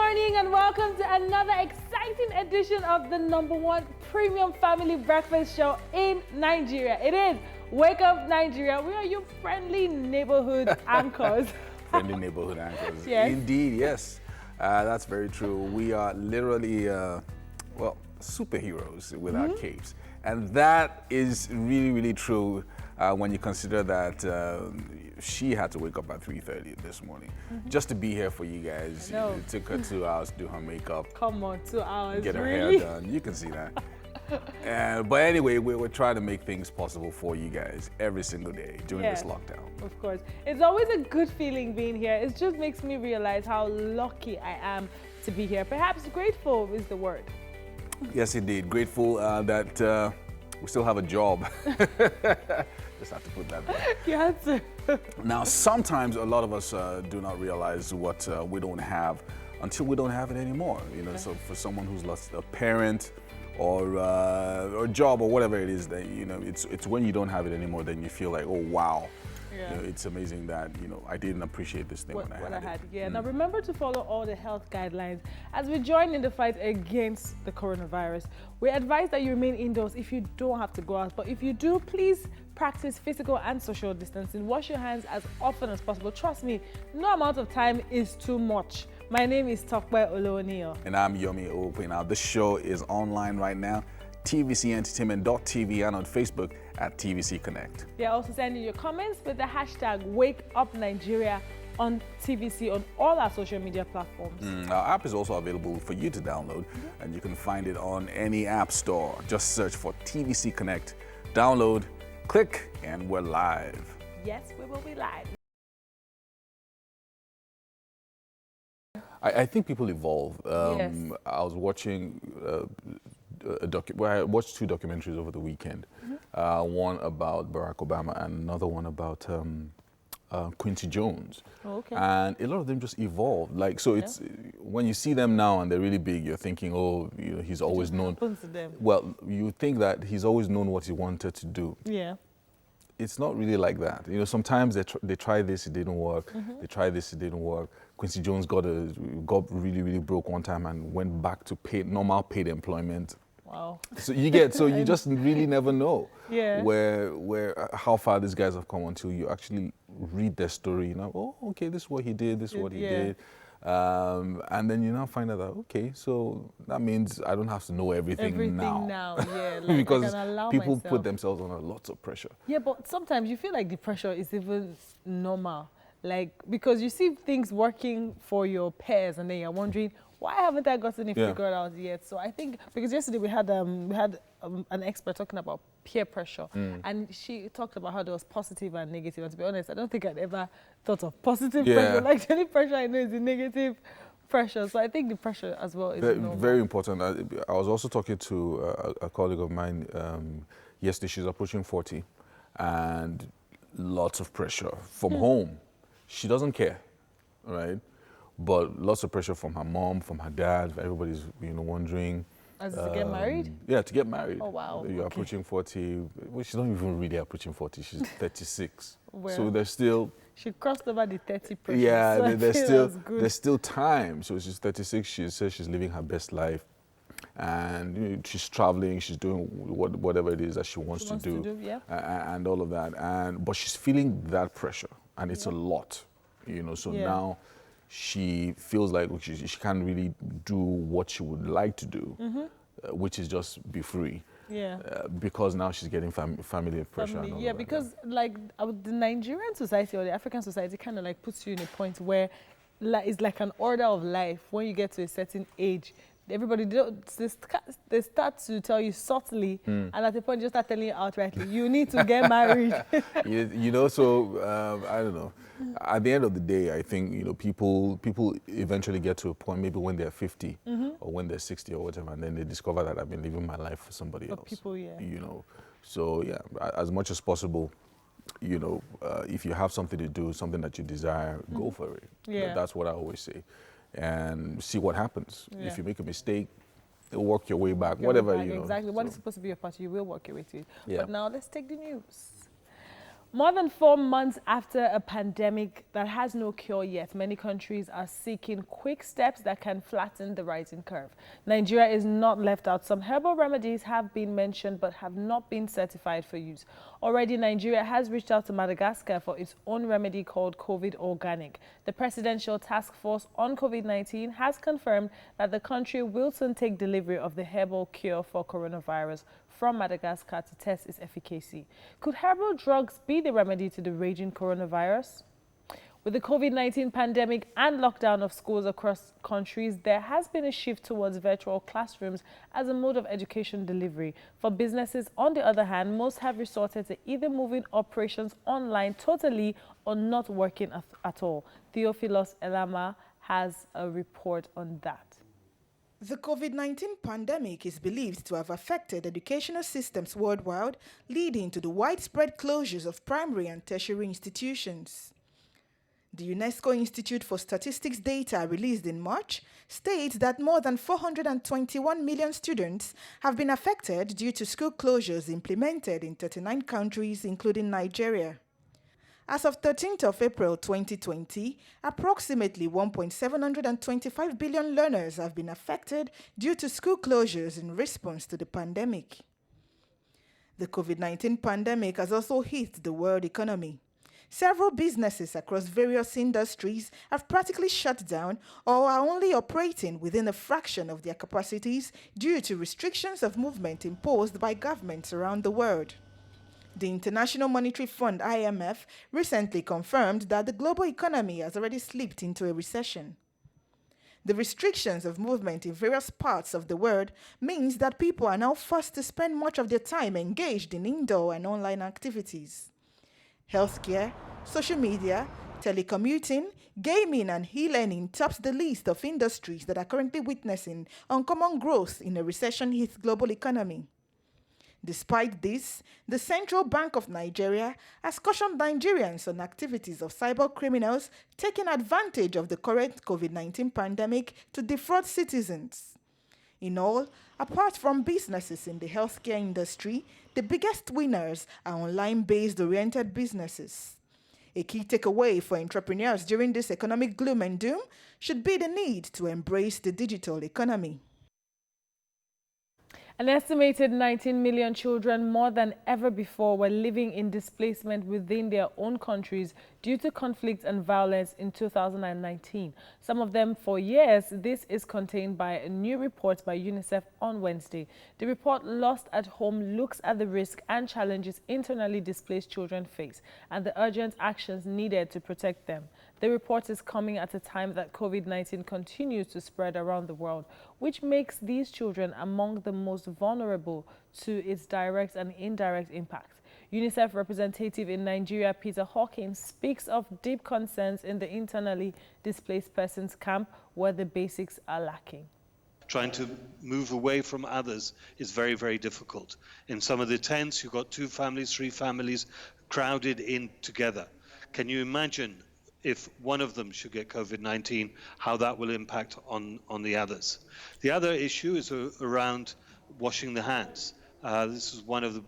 morning and welcome to another exciting edition of the #1 premium family breakfast show in Nigeria. It is Wake Up Nigeria. We are your friendly neighborhood anchors. Friendly neighborhood anchors. Yes. Indeed, yes. That's very true. We are literally, superheroes with our capes. And that is really, really true when you consider that she had to wake up at 3:30 this morning just to be here for you guys. It took her 2 hours to do her makeup. Come on, 2 hours. Get her really? hair done. You can see that. But anyway, we're trying to make things possible for you guys every single day during this lockdown. Of course. It's always a good feeling being here. It just makes me realize how lucky I am to be here. Perhaps grateful is the word. Yes, indeed. Grateful that we still have a job. Just have to put that there. You had to. Now, sometimes a lot of us do not realize what we don't have until we don't have it anymore. You know, so for someone who's lost a parent or a job or whatever it is, that it's when you don't have it anymore, then you feel like, oh wow. Yeah. It's amazing that I didn't appreciate this thing when I had it. Yeah. Now remember to follow all the health guidelines as we join in the fight against the coronavirus. We advise that you remain indoors if you don't have to go out, but if you do, please practice physical and social distancing. Wash your hands as often as possible. Trust me, no amount of time is too much. My name is Tokwe Olonio. And I'm Yomi Ope. Now this show is online right now, tvcentertainment.tv, and on Facebook at TVC Connect. Yeah, also sending your comments with the hashtag #WakeUpNigeria on TVC on all our social media platforms. Our app is also available for you to download, and you can find it on any app store. Just search for TVC Connect, download, click, and we're live. Yes, we will be live. I think people evolve. Yes. I was watching I watched 2 documentaries over the weekend. One about Barack Obama and another one about Quincy Jones. Oh, okay. And a lot of them just evolved. Like, so it's when you see them now and they're really big, you're thinking, oh, he's always known. What happens to them? Well, you think that he's always known what he wanted to do. Yeah. It's not really like that. Sometimes they try this, it didn't work. They try this, it didn't work. Quincy Jones got really, really broke one time and went back to normal paid employment. Wow. So you just really never know where how far these guys have come until you actually read their story. Oh, okay, this is what he did, this is what he did. And then you now find out that, okay, so that means I don't have to know everything now. Yeah. Like, because I can allow people myself. put themselves under lots of pressure. Yeah, but sometimes you feel like the pressure is even normal. Like, because you see things working for your peers and then you're wondering, why haven't I gotten it figured out yet? So I think, because yesterday we had an expert talking about peer pressure, and she talked about how there was positive and negative. And to be honest, I don't think I'd ever thought of positive pressure. Like, the only pressure I know is the negative pressure. So I think the pressure as well is very important. I was also talking to a colleague of mine yesterday. She's approaching 40, and lots of pressure from home. She doesn't care, right? But lots of pressure from her mom, from her dad. Everybody's wondering. As to get married? Yeah, to get married. Oh, wow. You're approaching 40. Well, she's not even really approaching 40. She's 36. Well, so there's still. She crossed over the 30 pressure. Yeah, so there's still time. So she's 36. She says she's living her best life, and she's traveling. She's doing whatever it is that she wants to do, and all of that. But she's feeling that pressure, and it's a lot. So now she feels like she can't really do what she would like to do, which is just be free. Yeah. Because now she's getting family pressure. And all because like the Nigerian society or the African society kind of like puts you in a point where it's like an order of life. When you get to a certain age, everybody they start to tell you subtly, and at the point you just start telling you outrightly, you need to get married. So I don't know. At the end of the day, I think people eventually get to a point, maybe when they're 50 or when they're 60 or whatever, and then they discover that I've been living my life for somebody else. So yeah, as much as possible, if you have something to do, something that you desire, go for it. Yeah. That's what I always say. And see what happens. If you make a mistake, work your way back, whatever. Exactly. What is supposed to be your part, you will work your way to it. But now let's take the news. More than 4 months after a pandemic that has no cure yet, many countries are seeking quick steps that can flatten the rising curve. Nigeria is not left out. Some herbal remedies have been mentioned but have not been certified for use. Already, Nigeria has reached out to Madagascar for its own remedy called COVID Organic. The Presidential Task Force on COVID-19 has confirmed that the country will soon take delivery of the herbal cure for coronavirus from Madagascar to test its efficacy. Could herbal drugs be the remedy to the raging coronavirus? With the COVID-19 pandemic and lockdown of schools across countries, there has been a shift towards virtual classrooms as a mode of education delivery. For businesses, on the other hand, most have resorted to either moving operations online totally or not working at all. Theophilus Elama has a report on that. The COVID-19 pandemic is believed to have affected educational systems worldwide, leading to the widespread closures of primary and tertiary institutions. The UNESCO Institute for Statistics data released in March states that more than 421 million students have been affected due to school closures implemented in 39 countries, including Nigeria. As of 13th of April 2020, approximately 1.725 billion learners have been affected due to school closures in response to the pandemic. The COVID-19 pandemic has also hit the world economy. Several businesses across various industries have practically shut down or are only operating within a fraction of their capacities due to restrictions of movement imposed by governments around the world. The International Monetary Fund (IMF) recently confirmed that the global economy has already slipped into a recession. The restrictions of movement in various parts of the world means that people are now forced to spend much of their time engaged in indoor and online activities. Healthcare, social media, telecommuting, gaming and e-learning tops the list of industries that are currently witnessing uncommon growth in a recession-hit global economy. Despite this, the Central Bank of Nigeria has cautioned Nigerians on activities of cyber criminals taking advantage of the current COVID-19 pandemic to defraud citizens. In all, apart from businesses in the healthcare industry, the biggest winners are online-based oriented businesses. A key takeaway for entrepreneurs during this economic gloom and doom should be the need to embrace the digital economy. An estimated 19 million children, more than ever before, were living in displacement within their own countries due to conflict and violence in 2019. Some of them for years. This is contained by a new report by UNICEF on Wednesday. The report, Lost at Home, looks at the risk and challenges internally displaced children face and the urgent actions needed to protect them. The report is coming at a time that COVID-19 continues to spread around the world, which makes these children among the most vulnerable to its direct and indirect impact. UNICEF representative in Nigeria, Peter Hawkins, speaks of deep concerns in the internally displaced persons camp where the basics are lacking. Trying to move away from others is very, very difficult. In some of the tents, you've got 2 families, 3 families crowded in together. Can you imagine if one of them should get COVID-19, how that will impact on the others? The other issue is around washing the hands. This is one of the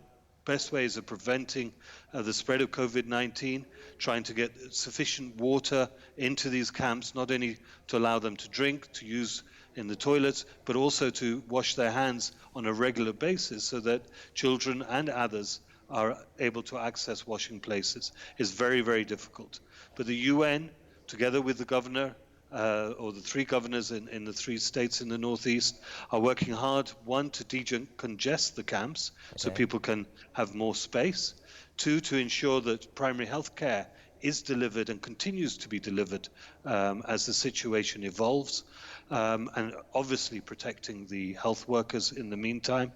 best ways of preventing the spread of COVID-19, trying to get sufficient water into these camps, not only to allow them to drink, to use in the toilets, but also to wash their hands on a regular basis so that children and others are able to access washing places. Is very, very difficult. But the UN, together with the governor, or the 3 governors in the 3 states in the northeast, are working hard, 1, to decongest the camps so people can have more space, 2, to ensure that primary health care is delivered and continues to be delivered as the situation evolves, and obviously protecting the health workers in the meantime.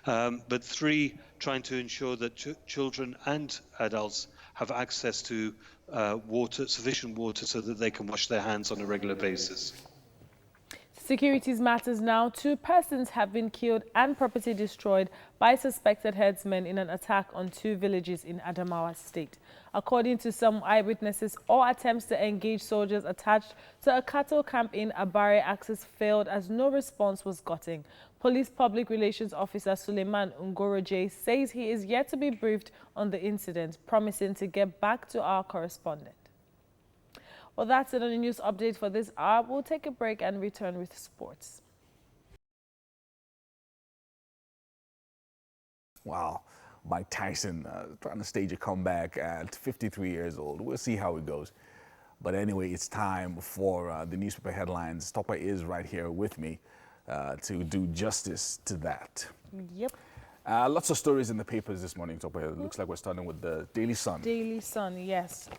But 3, trying to ensure that children and adults have access to water, sufficient water, so that they can wash their hands on a regular basis. Securities matters now. 2 persons have been killed and property destroyed by suspected herdsmen in an attack on 2 villages in Adamawa State. According to some eyewitnesses, all attempts to engage soldiers attached to a cattle camp in Abare Axis failed as no response was gotten. Police Public Relations Officer Suleiman Ngoroje says he is yet to be briefed on the incident, promising to get back to our correspondent. Well, that's it on the news update for this hour. We'll take a break and return with sports. Wow. Mike Tyson trying to stage a comeback at 53 years old. We'll see how it goes. But anyway, it's time for the newspaper headlines. Topper is right here with me to do justice to that. Yep. Lots of stories in the papers this morning, Topper. It looks like we're starting with the Daily Sun. Daily Sun, yes.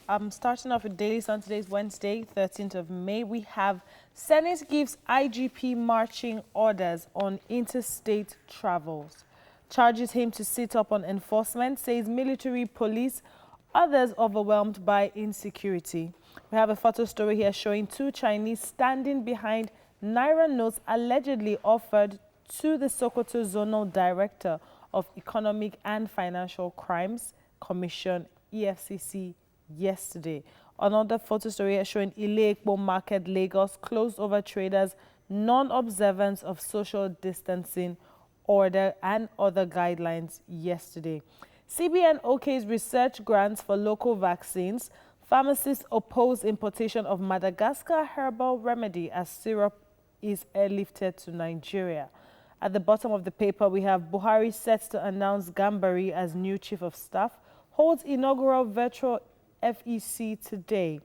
I'm starting off with Daily Sun. Today's Wednesday, 13th of May. We have Senate gives IGP marching orders on interstate travels. Charges him to sit up on enforcement, says military police, others overwhelmed by insecurity. We have a photo story here showing two Chinese standing behind Naira notes allegedly offered to the Sokoto Zonal Director of Economic and Financial Crimes Commission, EFCC, yesterday. Another photo story here showing Ile-Ekpo Market, Lagos, closed over traders' non-observance of social distancing order and other guidelines yesterday. CBN okays research grants for local vaccines. Pharmacists oppose importation of Madagascar herbal remedy as syrup is airlifted to Nigeria. At the bottom of the paper, we have Buhari set to announce Gambari as new chief of staff, holds inaugural virtual FEC today.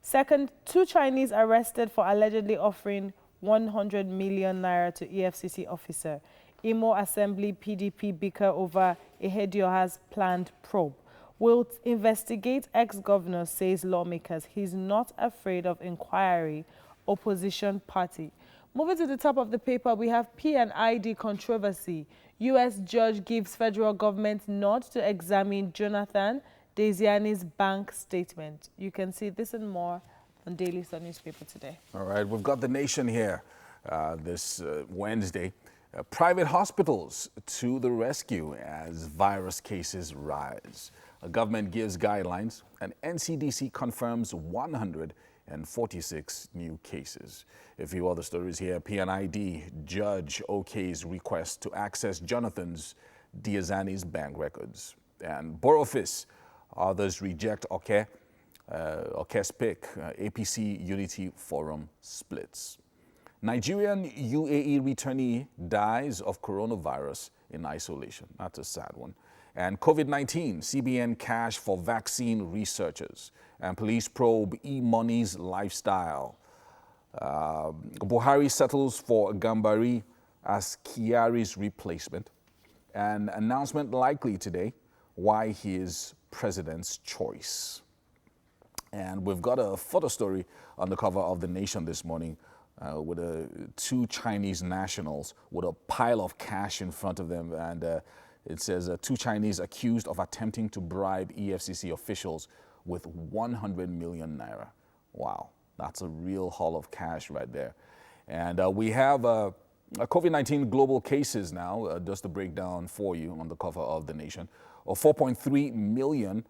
Second, two Chinese arrested for allegedly offering 100 million naira to EFCC officer. Imo Assembly PDP bicker over Ehedioha's planned probe. Will investigate ex-governor, says lawmakers. He's not afraid of inquiry, opposition party. Moving to the top of the paper, we have P&ID controversy. U.S. judge gives federal government nod to examine Jonathan Desiani's bank statement. You can see this and more on Daily Sun newspaper today. All right, we've got The Nation here this Wednesday. Private hospitals to the rescue as virus cases rise. A government gives guidelines and NCDC confirms 146 new cases. A few other stories here. P&ID judge okays request to access Jonathan's Diazani's bank records. And Borough Office, others reject Oke's pick. APC Unity Forum splits. Nigerian UAE returnee dies of coronavirus in isolation. That's a sad one. And COVID-19, CBN cash for vaccine researchers. And police probe e-money's lifestyle. Buhari settles for Gambari as Kyari's replacement. An announcement likely today why he is president's choice. And we've got a photo story on the cover of The Nation this morning. With two Chinese nationals with a pile of cash in front of them. And it says two Chinese accused of attempting to bribe EFCC officials with 100 million naira. Wow, that's a real haul of cash right there. And we have COVID-19 global cases now, just to break down for you on the cover of The Nation. 4.3 million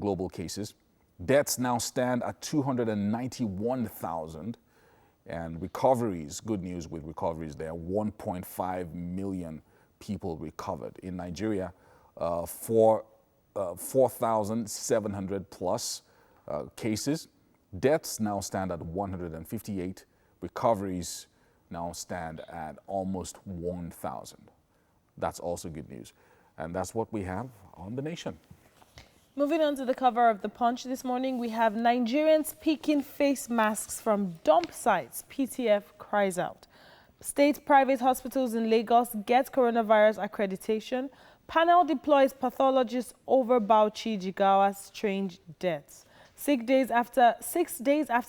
global cases. Deaths now stand at 291,000. And recoveries, good news with recoveries there, 1.5 million people recovered. In Nigeria, 4,700 plus cases. Deaths now stand at 158. Recoveries now stand at almost 1,000. That's also good news. And that's what we have on The Nation. Moving on to the cover of The Punch this morning, we have Nigerians picking face masks from dump sites. PTF cries out. State-private hospitals in Lagos get coronavirus accreditation. Panel deploys pathologists over Bauchi Jigawa's strange deaths. 6 days after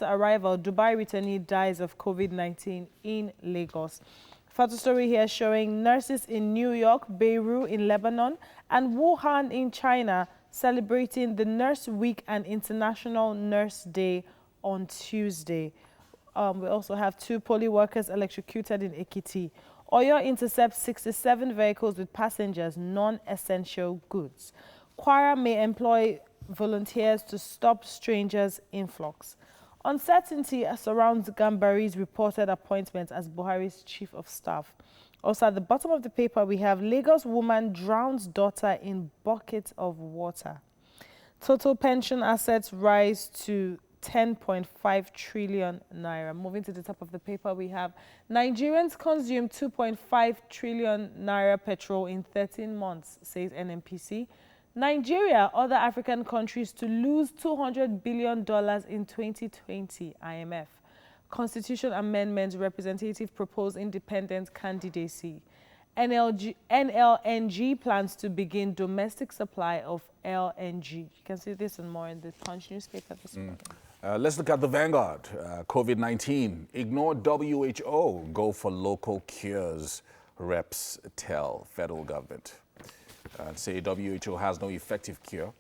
arrival, Dubai returnee dies of COVID-19 in Lagos. Photo story here showing nurses in New York, Beirut in Lebanon, and Wuhan in China celebrating the Nurse Week and International Nurse Day on Tuesday. We also have two poly workers electrocuted in Ekiti. Oyo intercepts 67 vehicles with passengers, non-essential goods. Kwara may employ volunteers to stop strangers' influx. Uncertainty surrounds Gambari's reported appointment as Buhari's chief of staff. Also, at the bottom of the paper, we have Lagos woman drowns daughter in bucket of water. Total pension assets rise to 10.5 trillion naira. Moving to the top of the paper, we have Nigerians consume 2.5 trillion naira petrol in 13 months, says NNPC. Nigeria, other African countries to lose $200 billion in 2020, IMF. Constitution amendment, representative proposed independent candidacy. NLNG plans to begin domestic supply of LNG. You can see this and more in the Punch newspaper this morning. Let's look at the Vanguard. COVID-19. Ignore WHO. Go for local cures. Reps tell federal government. Say WHO has no effective cure.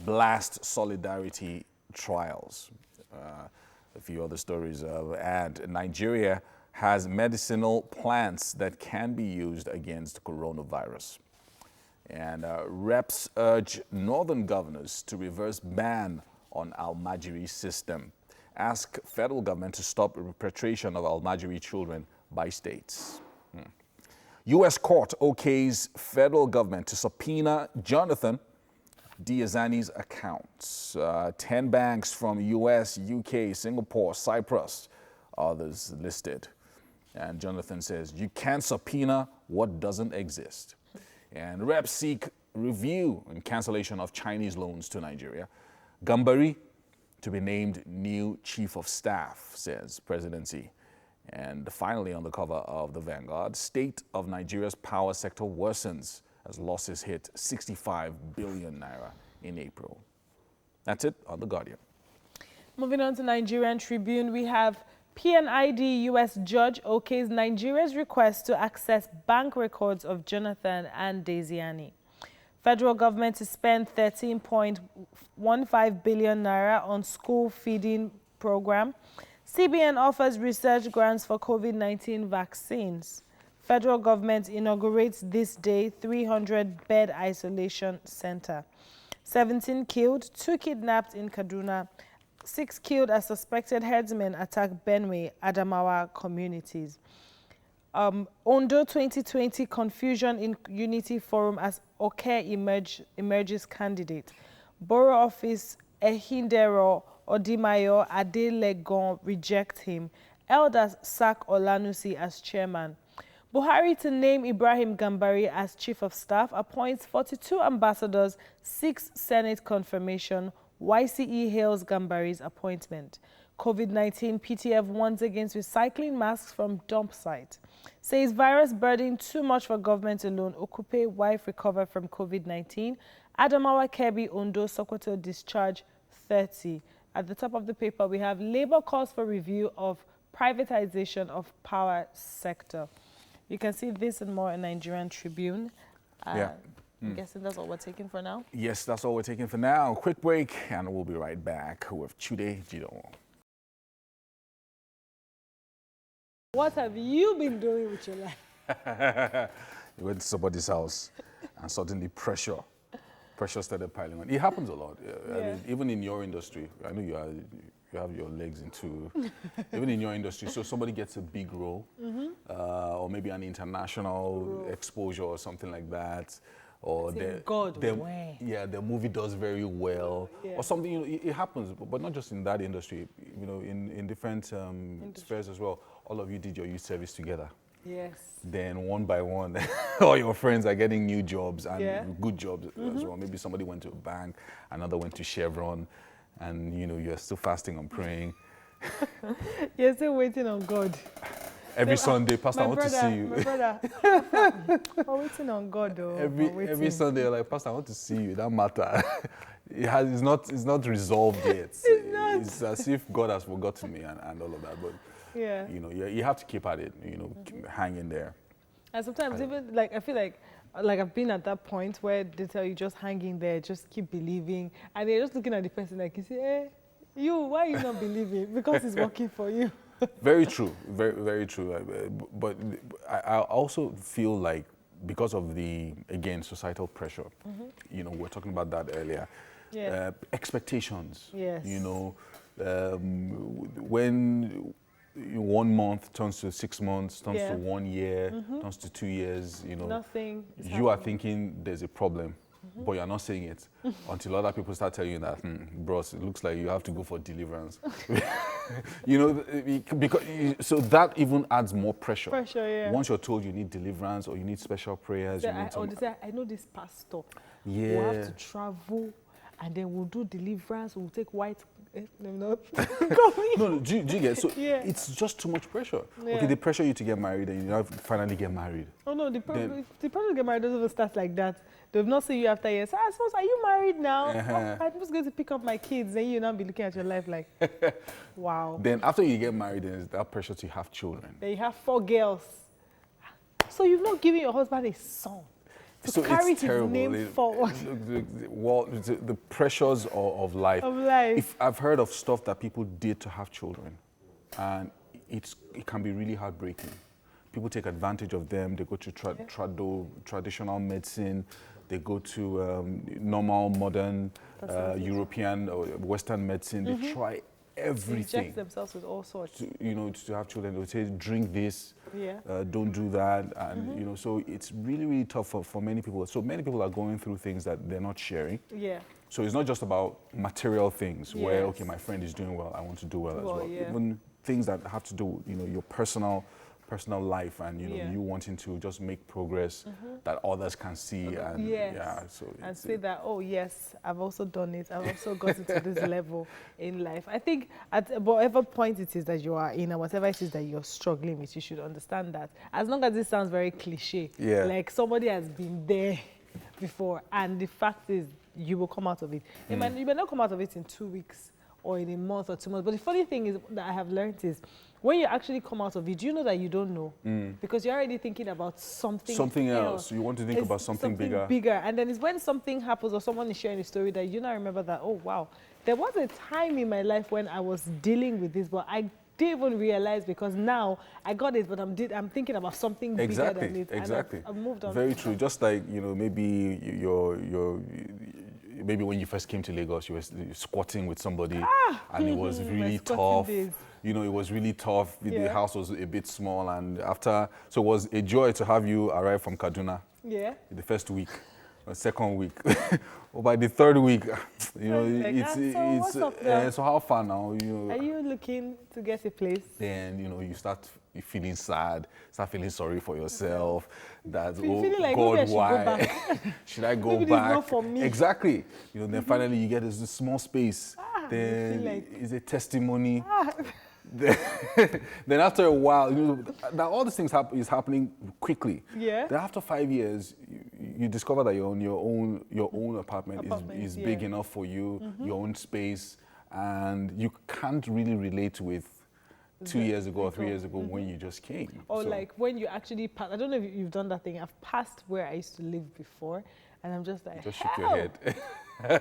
Blast solidarity trials. A few other stories. And Nigeria has medicinal plants that can be used against coronavirus. And reps urge northern governors to reverse ban on Almajiri system. Ask federal government to stop repatriation of Almajiri children by states. U.S. court okays federal government to subpoena Jonathan Diazani's accounts. 10 banks from U.S., U.K., Singapore, Cyprus, others listed. And Jonathan says, you can't subpoena what doesn't exist. And reps seek review and cancellation of Chinese loans to Nigeria. Gambari to be named new chief of staff, says presidency. And finally, on the cover of the Vanguard, state of Nigeria's power sector worsens as losses hit 65 billion naira in April. That's it on The Guardian. Moving on to Nigerian Tribune, we have PNID U.S. judge okays Nigeria's request to access bank records of Jonathan and Diazani. Federal government to spend 13.15 billion naira on school feeding program. CBN offers research grants for COVID-19 vaccines. Federal government inaugurates this day 300-bed isolation center. 17 killed, 2 kidnapped in Kaduna. 6 killed as suspected herdsmen attack Benue, Adamawa communities. Ondo 2020 confusion in Unity Forum as Oke emerges candidate. Borough Office Ehindero Odimayo Adelegon reject him. Elders sack Olanusi as chairman. Buhari to name Ibrahim Gambari as chief of staff, appoints 42 ambassadors, 6 Senate confirmation. YCE hails Gambari's appointment. COVID-19 PTF warns against recycling masks from dump site. Says virus burden too much for government alone. Okupe wife recover from COVID-19. Adamawa Kebbi Ondo Sokoto discharge 30. At the top of the paper, we have Labour calls for review of privatization of power sector. You can see this and more in Nigerian Tribune. I'm guessing that's all we're taking for now? Yes, that's all we're taking for now. Quick break, and we'll be right back with Chude Jido. What have you been doing with your life? You went to somebody's house, and suddenly pressure started piling on. It happens a lot. Yeah. I mean, even in your industry, I know you have your legs into, even in your industry, so somebody gets a big role, or maybe an international exposure or something like that, or their movie does very well, or something. You know, it happens, but not just in that industry. You know, in different spheres as well. All of you did your youth service together. Yes. Then one by one, all your friends are getting new jobs and good jobs as well. Maybe somebody went to a bank, another went to Chevron, and you know you're still fasting and praying. You're still waiting on God. Every Sunday, Pastor, I want to see you. My brother, we're waiting on God, though. Every Sunday, like, Pastor, I want to see you. That matter. It's not resolved yet. It's as if God has forgotten me and all of that. But you know, you have to keep at it. You know, keep hanging there. And sometimes even like I feel like I've been at that point where they tell you just hang in there, just keep believing, and they're just looking at the person like you say, hey, why are you not believing? Because it's working for you. Very true, very, very true. But I also feel like because of the, again, societal pressure, you know, we're talking about that earlier, expectations, you know, when 1 month turns to 6 months, turns Yeah. to 1 year, turns to 2 years, Nothing is you are happening. thinking there's a problem, but you're not saying it until other people start telling you that, bros, it looks like you have to go for deliverance. Because so that even adds more pressure. Pressure, yeah. Once you're told you need deliverance or you need special prayers, you need They say, I know this pastor. Yeah. We'll have to travel, and then we'll do deliverance. We'll take white. No, do you get? So Yeah. it's just too much pressure. Yeah. Okay, they pressure you to get married, and you now finally get married. Oh no, the problem to get married doesn't even start like that. They've not seen you after years. I suppose, are you married now? I'm just going to pick up my kids. Then you now be looking at your life like, wow. Then after you get married, there's that pressure to have children. Then you have 4 girls. So you've not given your husband a son to So carry it's his terrible. name forward. Well, the pressures of life. Of life. If I've heard of stuff that people did to have children, and it can be really heartbreaking. People take advantage of them. They go to traditional medicine. They go to normal, modern, European or Western medicine. They try everything. Inject themselves with all sorts. To have children. They would say, drink this, Yeah. don't do that. And, so it's really, really tough for many people. So many people are going through things that they're not sharing. Yeah. So it's not just about material things where, Yes. okay, my friend is doing well, I want to do well as Well, well. yeah. Even things that have to do, your personal life and, Yeah. you wanting to just make progress that others can see. And Yes. yeah, so And say that, oh yes, I've also done it. I've also gotten to this level in life. I think at whatever point it is that you are in, and whatever it is that you're struggling with, you should understand that. As long as this sounds very cliche, Yeah. like somebody has been there before, and the fact is, you will come out of it. You may not come out of it in 2 weeks or in a month or 2 months. But the funny thing is that I have learned is, when you actually come out of it, you know that you don't know. Because you're already thinking about something else. You want to think It's about something bigger. And then it's when something happens or someone is sharing a story that you now remember that, oh, wow, there was a time in my life when I was dealing with this, but I didn't even realize because now I got it, but I'm thinking about something bigger than it. Exactly. And I've moved on. Very true. Just like, maybe maybe when you first came to Lagos, you were squatting with somebody and it was really tough. Days. It was really tough. The Yeah. house was a bit small, and so it was a joy to have you arrive from Kaduna. Yeah. The first week, or second week, or by the third week, what's up now? so how far now? Are you looking to get a place? Then you start feeling sad, start feeling sorry for yourself. That feeling like, God, maybe I should go why back. should I go Maybe this is back? not for me. Exactly. Then finally you get this small space. you Then feel like- it's a testimony. Then after a while, now all these things is happening quickly. Yeah. Then after 5 years, you discover that your own apartment is yeah. big enough for you, your own space, and you can't really relate with 2 years ago or 3 years ago when you just came. Or So- like when you actually pass, I don't know if you've done that thing. I've passed where I used to live before, and I'm just like, just shook your "Help, head.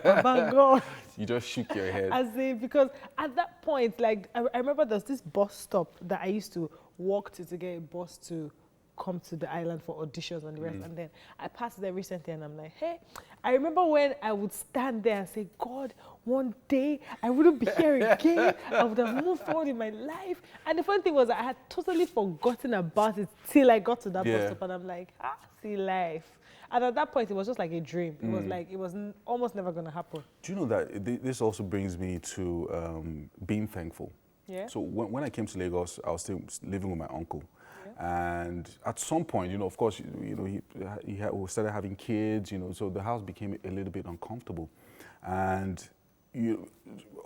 Baba God." You just shook your head. As in, because at that point, like I remember there's this bus stop that I used to walk to get a bus to come to the island for auditions and the rest. And then I passed there recently and I'm like, hey, I remember when I would stand there and say, God, one day I wouldn't be here again. I would have moved forward in my life. And the funny thing was I had totally forgotten about it till I got to that bus stop and I'm like, see life. And at that point, it was just like a dream. It was like, it was almost never going to happen. Do you know that this also brings me to being thankful? Yeah. So when I came to Lagos, I was still living with my uncle. And at some point, of course, we started having kids, so the house became a little bit uncomfortable. And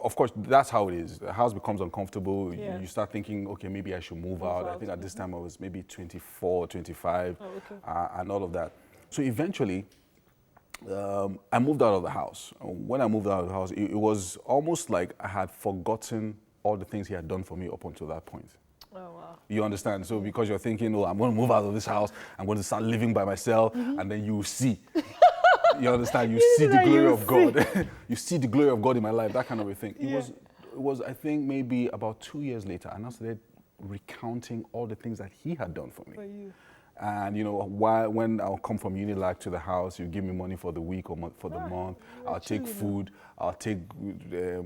of course, that's how it is. The house becomes uncomfortable. Yeah. You start thinking, okay, maybe I should move out. I think at this time I was maybe 24, 25, and all of that. So eventually, I moved out of the house. When I moved out of the house, it was almost like I had forgotten all the things he had done for me up until that point. Oh, wow. You understand? So because you're thinking, oh, I'm going to move out of this house, I'm going to start living by myself, and then you see. You understand? You see the glory of God. You see the glory of God in my life, that kind of a thing. It was, I think, maybe about 2 years later, and I started recounting all the things that he had done for me. For you. And when I'll come from Unilag to the house, you give me money for the week or for the month. I'll take food, I'll take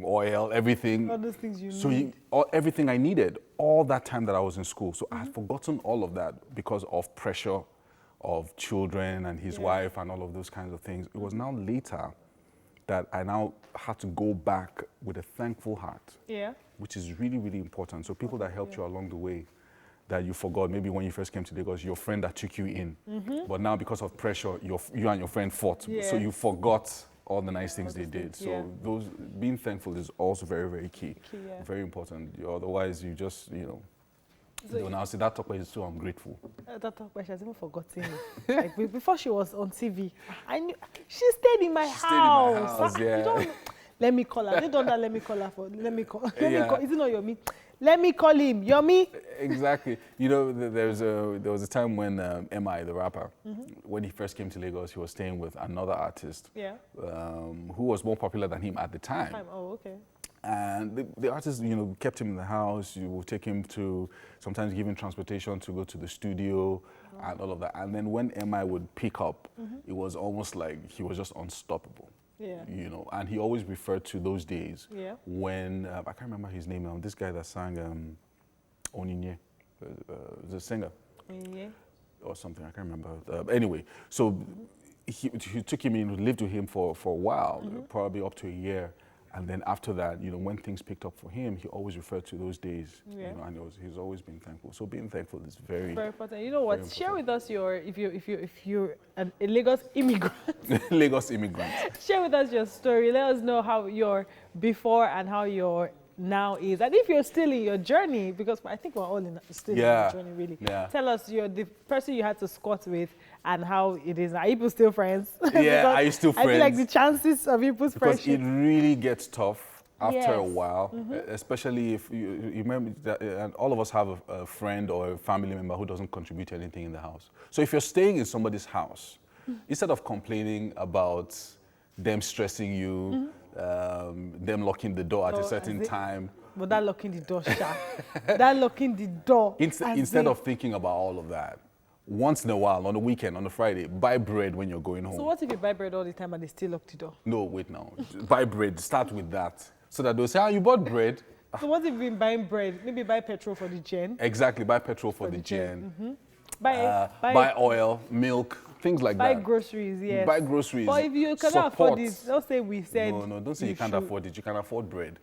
oil, everything. All those things you need. Everything I needed, all that time that I was in school. So I had forgotten all of that because of pressure of children and his wife and all of those kinds of things. It was now later that I now had to go back with a thankful heart, which is really, really important. So people that helped you along the way, that you forgot, maybe when you first came to Lagos, your friend that took you in. But now because of pressure, you and your friend fought. So you forgot all the nice things they did. So being thankful is also very, very key. Very important. Otherwise, you just, so now see that talk is so ungrateful. That talk she has even forgotten me. Like before she was on TV, I knew she stayed in my house. Let me call her. They don't know, let me call her for. Let me call. Is it not Yomi? Let me call him. Yomi. Exactly. There was a time when MI, the rapper, when he first came to Lagos, he was staying with another artist who was more popular than him at the time. Oh, okay. And the artist, kept him in the house. You would take him to, sometimes give him transportation to go to the studio and all of that. And then when MI would pick up, it was almost like he was just unstoppable. And he always referred to those days when, I can't remember his name now, this guy that sang Onyinye, the singer. Onyinye? Or something, I can't remember. Anyway, so he took him in, lived with him for a while, probably up to a year. And then after that, when things picked up for him, he always referred to those days, and he's always been thankful. So being thankful is very important. You know what? Share with us if you're a Lagos immigrant. Lagos immigrant. Share with us your story. Let us know how your before and how your now is, and if you're still in your journey, because I think we're all still in your journey, really. Tell us the person you had to squat with and how it is. Are you still friends? Are you still friends? I feel like the chances of people's friendship. Because it really gets tough after a while, especially if you remember that, and all of us have a friend or a family member who doesn't contribute anything in the house. So if you're staying in somebody's house, instead of complaining about them stressing you, them locking the door at a certain time. But that locking the door, that locking the door. Instead of thinking about all of that, once in a while, on the weekend, on a Friday, buy bread when you're going home. So what if you buy bread all the time and they still lock the door? No, wait now. Buy bread, start with that. So that they'll say, you bought bread. So what if you've been buying bread? Maybe buy petrol for the gen. Exactly, buy petrol for the gen. Buy oil, milk, things like that. Buy groceries, yes. Buy groceries. But if you cannot afford this, don't say we said. No, don't say you can't afford it. You can afford bread.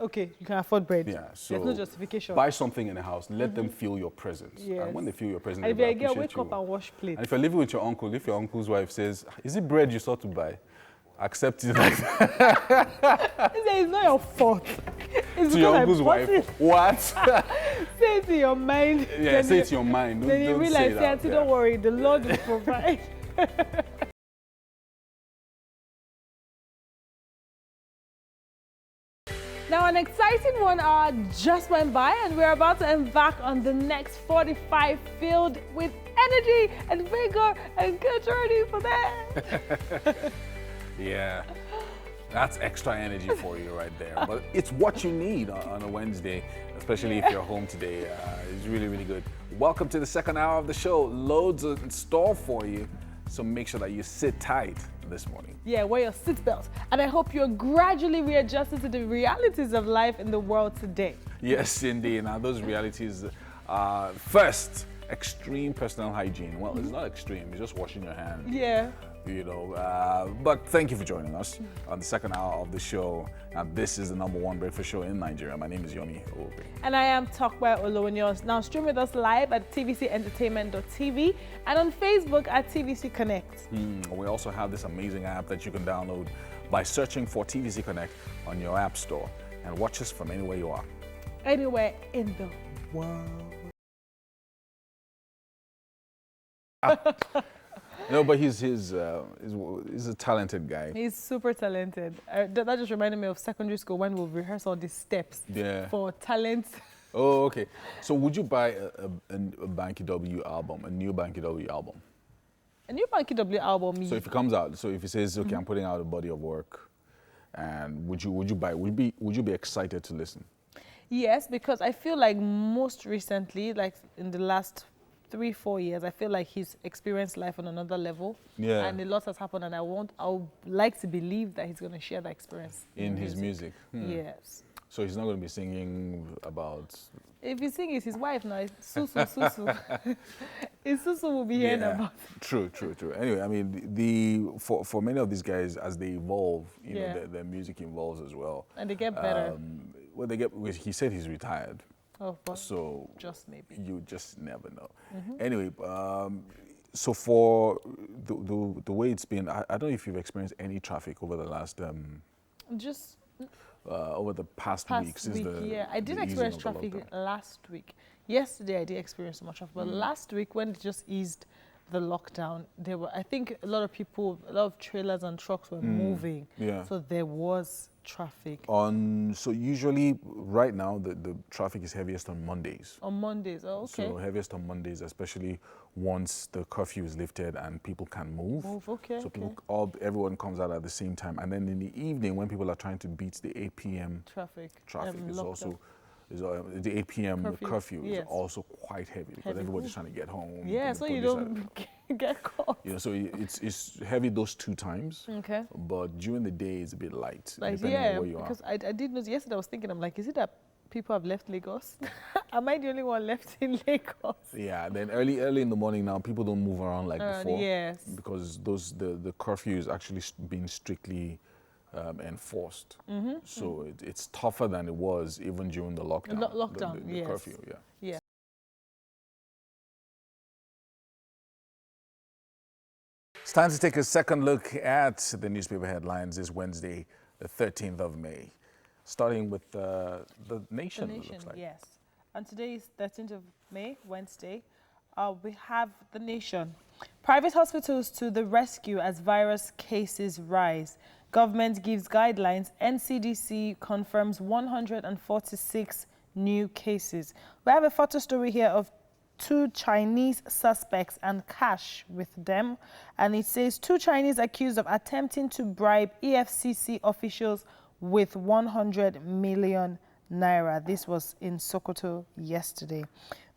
Okay, you can afford bread. Yeah, so there's no justification. Buy something in the house. Let them feel your presence. Yes. And when they feel your presence, and they if you're a girl, wake you. up and wash plates. And if you're living with your uncle, if your uncle's wife says, "Is it bread you sought to buy?" Accept it like that. It's not your fault. It's to your uncle's wife. What? Say it to your mind. Yeah, say it to your mind. Then you realize, Auntie, don't worry, the Lord will provide. Now, an exciting 1 hour just went by, and we're about to embark on the next 45 filled with energy and vigor, and get ready for that. Yeah, that's extra energy for you right there. But it's what you need on a Wednesday, especially if you're home today. It's really, really good. Welcome to the second hour of the show. Loads in store for you. So make sure that you sit tight this morning. Yeah, wear your seatbelt. And I hope you're gradually readjusting to the realities of life in the world today. Yes, indeed. Now, those realities are first, extreme personal hygiene. Well, it's not extreme. It's just washing your hands. Yeah. But thank you for joining us on the second hour of the show. Now, this is the #1 breakfast show in Nigeria. My name is Yomi Obe. And I am Tokwe Olowonyos. Now, stream with us live at tvcentertainment.tv and on Facebook at TVC Connect. We also have this amazing app that you can download by searching for TVC Connect on your app store and watch us from anywhere you are. Anywhere in the world. No, but he's a talented guy. He's super talented. That just reminded me of secondary school when we rehearse all these steps for talent. Oh, okay. So would you buy a Banky W album, a new Banky W album? A new Banky W album? So if it comes out, so if it says, okay, I'm putting out a body of work, and would you buy? Would you be excited to listen? Yes, because I feel like most recently, like in the last 3-4 years, I feel like he's experienced life on another level. Yeah. And a lot has happened, and I would like to believe that he's going to share that experience in his music. Yes. So he's not going to be singing about... If he sings, it's his wife now. It's Susu, Susu. It's Susu will be hearing about. True. Anyway, I mean, for many of these guys, as they evolve, you know, their music evolves as well. And they get better. He said he's retired. Oh, but so just maybe. You just never know. Anyway, so for the way it's been, I don't know if you've experienced any traffic over the last... over the past week. I did experience traffic last week. Yesterday I did experience so much traffic, but last week when it just eased the lockdown, I think a lot of trailers and trucks were moving. Yeah. So there was traffic. So usually right now the traffic is heaviest on Mondays. On Mondays, oh, okay. So heaviest on Mondays, especially once the curfew is lifted and people can move. Okay. So everyone comes out at the same time, and then in the evening when people are trying to beat the 8 p.m. traffic is also. The 8 p.m. curfew is also quite heavy because everybody's trying to get home. Yeah, so you don't get caught. Yeah, so it's heavy those 2 times. Okay. But during the day, it's a bit light, depending on where you are. Because I did notice yesterday, I was thinking, I'm like, is it that people have left Lagos? Am I the only one left in Lagos? Yeah, then early in the morning now, people don't move around like before. Yes. Because the curfew is actually being strictly enforced. So it's tougher than it was even during the lockdown. The curfew, yeah. It's time to take a second look at the newspaper headlines this Wednesday, the 13th of May. Starting with the Nation, it looks like. Yes. And today is 13th of May, Wednesday. We have the Nation. Private hospitals to the rescue as virus cases rise. Government gives guidelines. NCDC confirms 146 new cases. We have a photo story here of 2 Chinese suspects and cash with them. And it says 2 Chinese accused of attempting to bribe EFCC officials with 100 million naira. This was in Sokoto yesterday.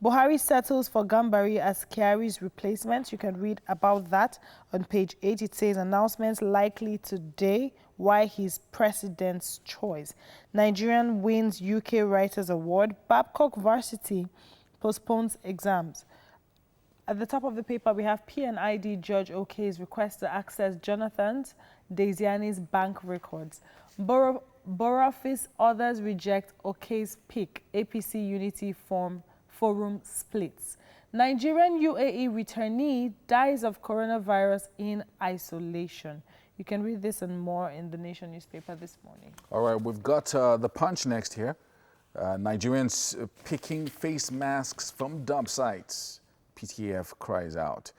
Buhari settles for Gambari as Kyari's replacement. You can read about that on page 8. It says announcements likely today why he's president's choice. Nigerian wins UK Writers Award. Babcock Varsity postpones exams. At the top of the paper, we have PNID Judge Okay's request to access Jonathan's Daisiani's bank records. Borough office, others reject Okay's pick. APC Unity Forum splits. Nigerian UAE returnee dies of coronavirus in isolation. You can read this and more in the Nation newspaper this morning. All right, we've got the Punch next here. Nigerians picking face masks from dump sites. PTF cries out.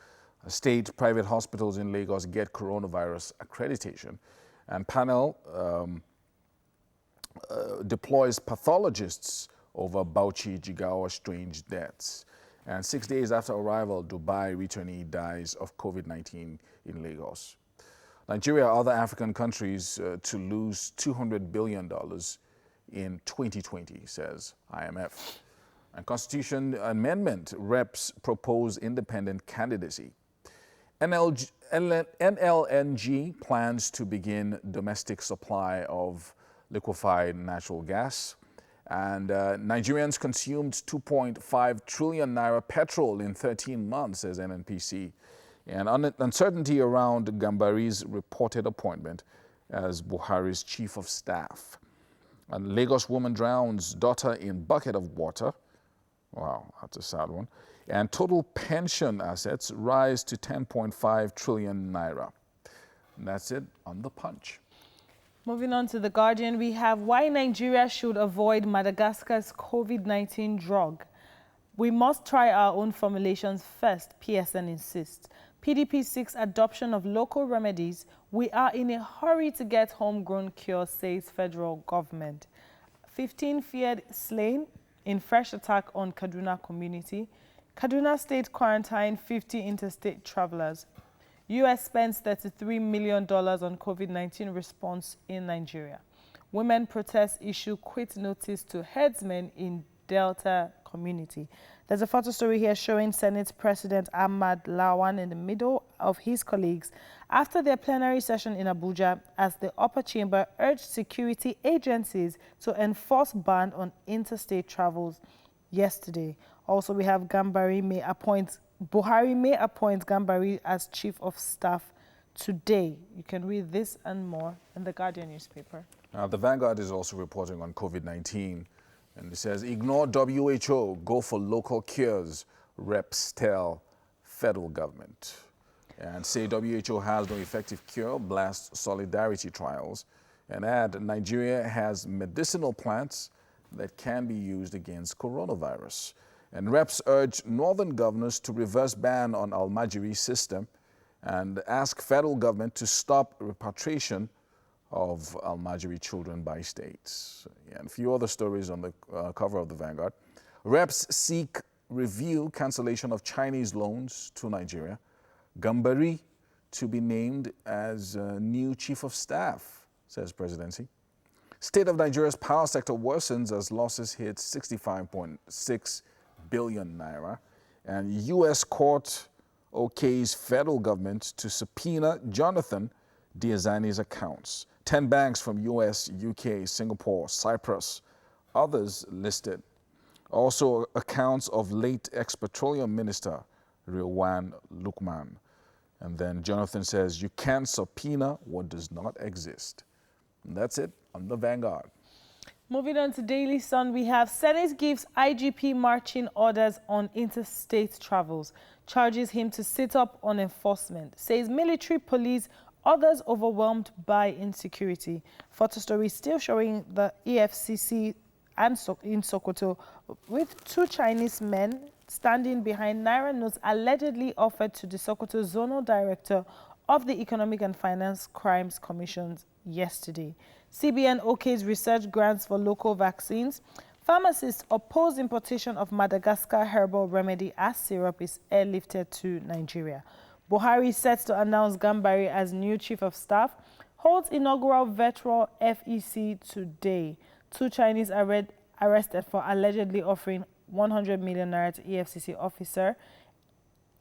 State private hospitals in Lagos get coronavirus accreditation. And panel deploys pathologists over Bauchi Jigawa strange deaths. And 6 days after arrival, Dubai returnee dies of COVID-19 in Lagos. Nigeria, other African countries to lose $200 billion in 2020, says IMF. And Constitution Amendment reps propose independent candidacy. NLNG plans to begin domestic supply of liquefied natural gas. And Nigerians consumed 2.5 trillion naira petrol in 13 months, says NNPC. And uncertainty around Gambari's reported appointment as Buhari's chief of staff. And Lagos woman drowns daughter in bucket of water. Wow, that's a sad one. And total pension assets rise to 10.5 trillion naira. And that's it on the Punch. Moving on to The Guardian, we have why Nigeria should avoid Madagascar's COVID-19 drug. We must try our own formulations first, PSN insists. PDP seeks adoption of local remedies. We are in a hurry to get homegrown cure, says federal government. 15 feared slain in fresh attack on Kaduna community. Kaduna state quarantine 50 interstate travelers. U.S. spends $33 million on COVID-19 response in Nigeria. Women protest issue quit notice to headsmen in Delta community. There's a photo story here showing Senate President Ahmad Lawan in the middle of his colleagues after their plenary session in Abuja as the upper chamber urged security agencies to enforce ban on interstate travels yesterday. Also, we have Buhari may appoint Gambari as Chief of Staff today. You can read this and more in the Guardian newspaper. The Vanguard is also reporting on COVID-19, and it says, ignore WHO, go for local cures, reps tell federal government. And say WHO has no effective cure, blast solidarity trials, and add Nigeria has medicinal plants that can be used against coronavirus. And reps urge northern governors to reverse ban on Almajiri system and ask federal government to stop repatriation of Almajiri children by states. And a few other stories on the cover of the Vanguard. Reps seek review cancellation of Chinese loans to Nigeria. Gambari to be named as new chief of staff, says presidency. State of Nigeria's power sector worsens as losses hit 65.6 billion naira. And U.S. court okays federal government to subpoena Jonathan Diazani's accounts. 10 banks from U.S., U.K., Singapore, Cyprus, others listed. Also accounts of late ex-petroleum minister Jaywon Lukman. And then Jonathan says, you can't subpoena what does not exist. And that's it on the Vanguard. Moving on to Daily Sun, we have Senate gives IGP marching orders on interstate travels, charges him to sit up on enforcement, says military police, others overwhelmed by insecurity. Photo story still showing the EFCC in Sokoto with 2 Chinese men standing behind Naira notes allegedly offered to the Sokoto Zonal Director of the Economic and Finance Crimes Commission yesterday. CBN okays research grants for local vaccines. Pharmacists oppose importation of Madagascar herbal remedy as syrup is airlifted to Nigeria. Buhari sets to announce Gambari as new chief of staff. Holds inaugural virtual FEC today. 2 Chinese arrested for allegedly offering 100 million naira to EFCC officer.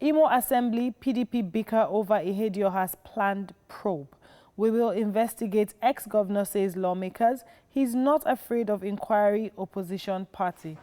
Imo Assembly, PDP bicker over Ihedioha's planned probe. We will investigate, ex-governor says lawmakers. He's not afraid of inquiry, opposition party.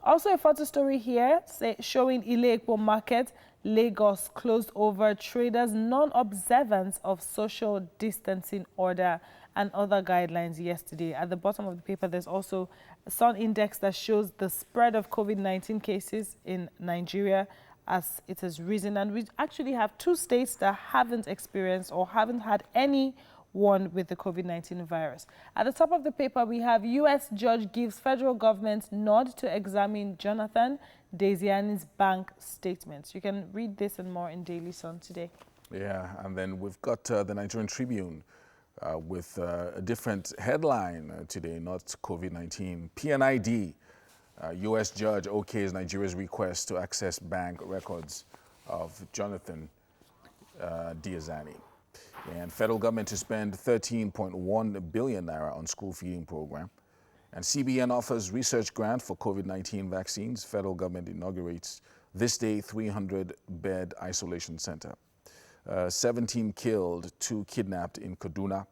Also a photo story here showing Ile-Epo Market, Lagos closed over traders' non-observance of social distancing order and other guidelines yesterday. At the bottom of the paper, there's also a Sun Index that shows the spread of COVID-19 cases in Nigeria as it has risen. And we actually have 2 states that haven't experienced or haven't had any one with the COVID-19 virus. At the top of the paper, we have U.S. judge gives federal government nod to examine Jonathan Diazani's bank statements. You can read this and more in Daily Sun today. Yeah, and then we've got the Nigerian Tribune with a different headline today, not COVID-19. PNID, U.S. judge okays Nigeria's request to access bank records of Jonathan Diazani. And federal government to spend 13.1 billion naira on school feeding program. And CBN offers research grant for COVID-19 vaccines. Federal government inaugurates this day 300-bed isolation center. 17 killed, 2 kidnapped in Kaduna.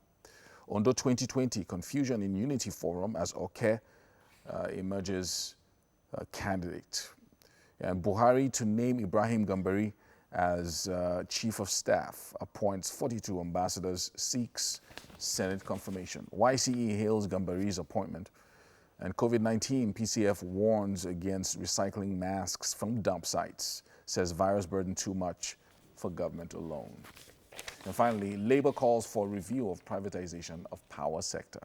Ondo 2020 confusion in Unity Forum as Oke emerges candidate. And Buhari to name Ibrahim Gambari as chief of staff, appoints 42 ambassadors, seeks Senate confirmation. YCE hails Gambari's appointment. And COVID-19, PCF warns against recycling masks from dump sites, says virus burden too much for government alone. And finally, Labour calls for review of privatization of power sector.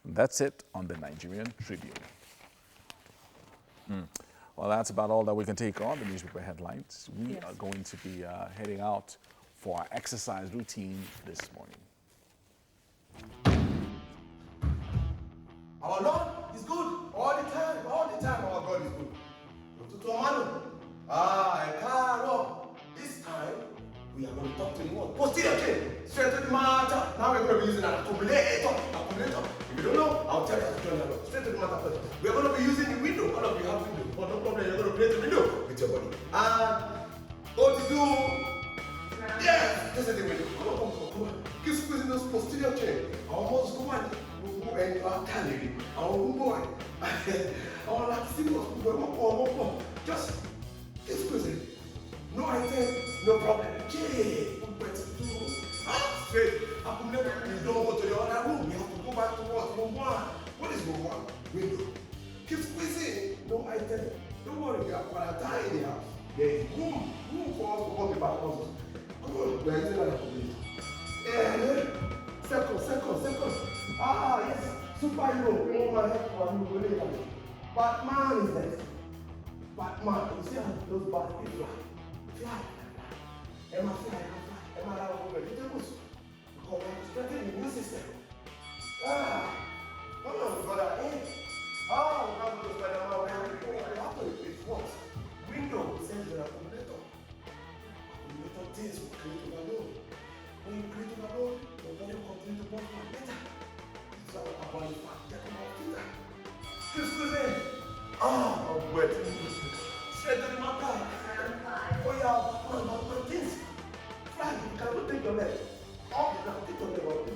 And that's it on the Nigerian Tribune. Well, that's about all that we can take on the newspaper headlines. We are going to be heading out for our exercise routine this morning. Our Lord is good all the time. All the time, our God is good. This time, we are going to talk to the one. But still, okay, straight to the matter. Now we're going to be using an accumulator. If you don't know, I'll tell you. Straight to the matter first. We're going to be using the window. All of you have window. But no problem, you're going to play the window. Tally, our boy. Our like serious people, just this person. No, I said, no problem. Okay, straight. I could never, you don't go to the other room. You have to go back to what? Room 1. What is room 1? Window. Keep squeezing. No, I tell you, don't worry, we are quarantined in the house. There is room for us to come back also. Come on, we are using another community. Yeah, second. Ah, yes, superhero. Oh my head, Batman is next. Batman, you see how those bats fly. Emma fly. Emma allow vegetables. Because I'm strengthening the immune system. Come on, brother. Oh, we have to Spider-Man. We have to replace what? Window sends the accumulator. Accumulator things will create overload. When you create overload, your body will continue to work better. So our body fat get more fitter. Excuse me. Oh, wait. Straight to the matter. Oh, yeah, Batman things. Fly, you cannot take your leg. All you can take your leg off.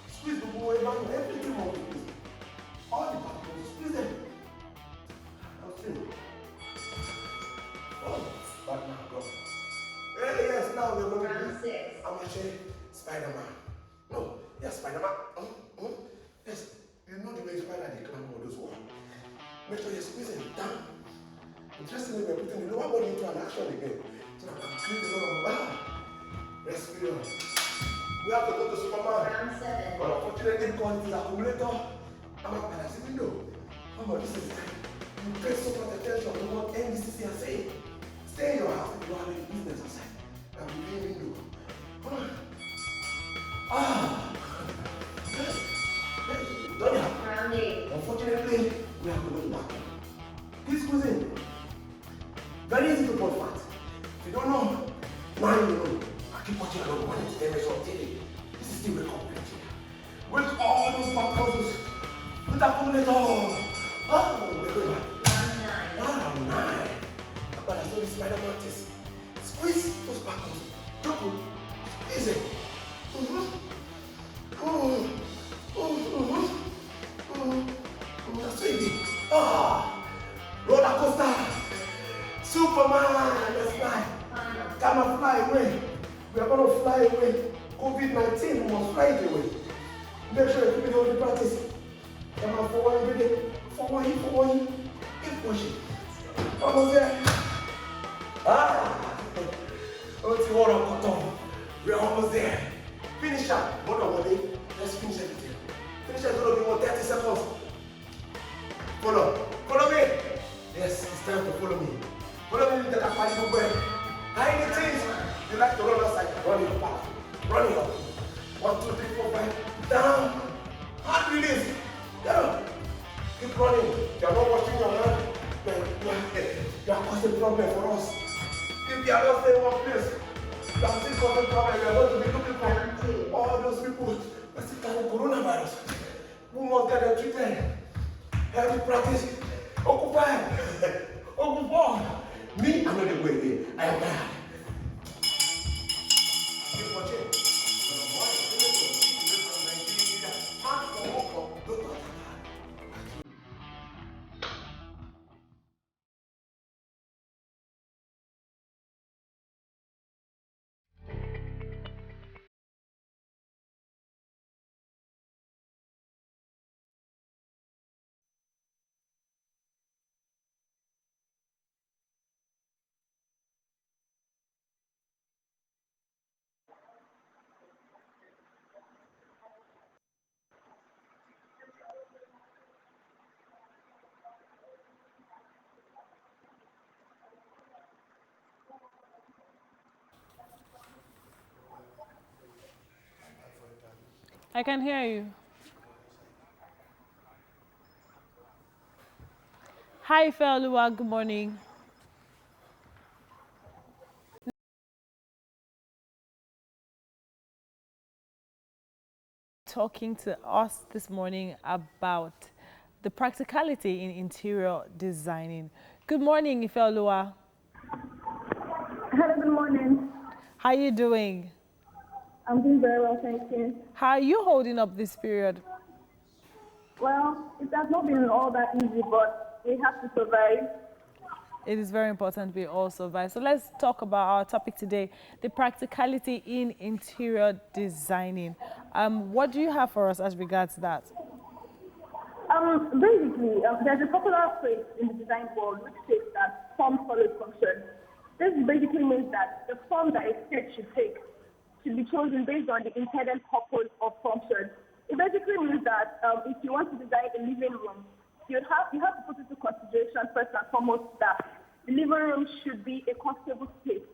Squeeze the boy down, everything will be squeezed. All the particles, squeeze them. I'll see you. Oh, Batman, go. Yes, now we're going to do I'm actually Spider-Man. No, yes, Spider-Man. Yes, you know the way Spider they climb all those walls. Make sure you squeeze it down. Interestingly, we're putting the lower body into an action again. So that I can create a lot of respire. We have to go to Superman. But unfortunately, because it is accumulator, I'm not going to see window. Come on, this is time. You pay so much attention to what NBCC are saying. Stay in your house if you have any business outside. And we pay window. Come on. Don't you? Unfortunately, we have to go to back. This cuisine. Very easy to put fat. If you don't know, now you know. I keep watching along when it's 10 minutes of TV. This is still wake up plenty. Wake all those back puzzles. Put that accumulator. We're going back. 9. But I saw this Spider-Man test. Squeeze those back puzzles. Double. Squeeze it. That's what it is. Roller coaster. Superman, let's fly. Come and fly away. We are going to fly away. Covid-19, we must fly it away. Make sure you keep it on the practice. Come on, forward every day. Forward. Keep pushing. Almost there. Let's see what I'm cutting. We're almost there. Finish up. Hold on, buddy. Let's finish everything. Finish it. It's going to be more 30 seconds. Follow me. Yes, it's time to follow me. Follow me with the capacity to wear. Tiny things. You like to run outside. Run it up. Run it up. 1, 2, 3, 4, 5. Down. Hand release. Down. Keep running. You are not washing your hand. You are causing problem for us. If you are not staying in one place, you are still causing problem. We are going to be looking for all those people that still carry coronavirus. We must get them treated. Every practice. Occupy. Me, I'm not the way there. I am tired. Keep watching. I can hear you. Hi, Feoluwa. Good morning. Talking to us this morning about the practicality in interior designing. Good morning, Feoluwa. Hello, good morning. How are you doing? I'm doing very well, thank you. How are you holding up this period? Well, it has not been all that easy, but we have to survive. It is very important we all survive. So let's talk about our topic today, the practicality in interior designing. What do you have for us as regards that? Basically, there's a popular phrase in the design world which says that form follows function. This basically means that the form that a space should take should be chosen based on the intended purpose or function. It basically means that if you want to design a living room, you have to put into consideration first and foremost that the living room should be a comfortable space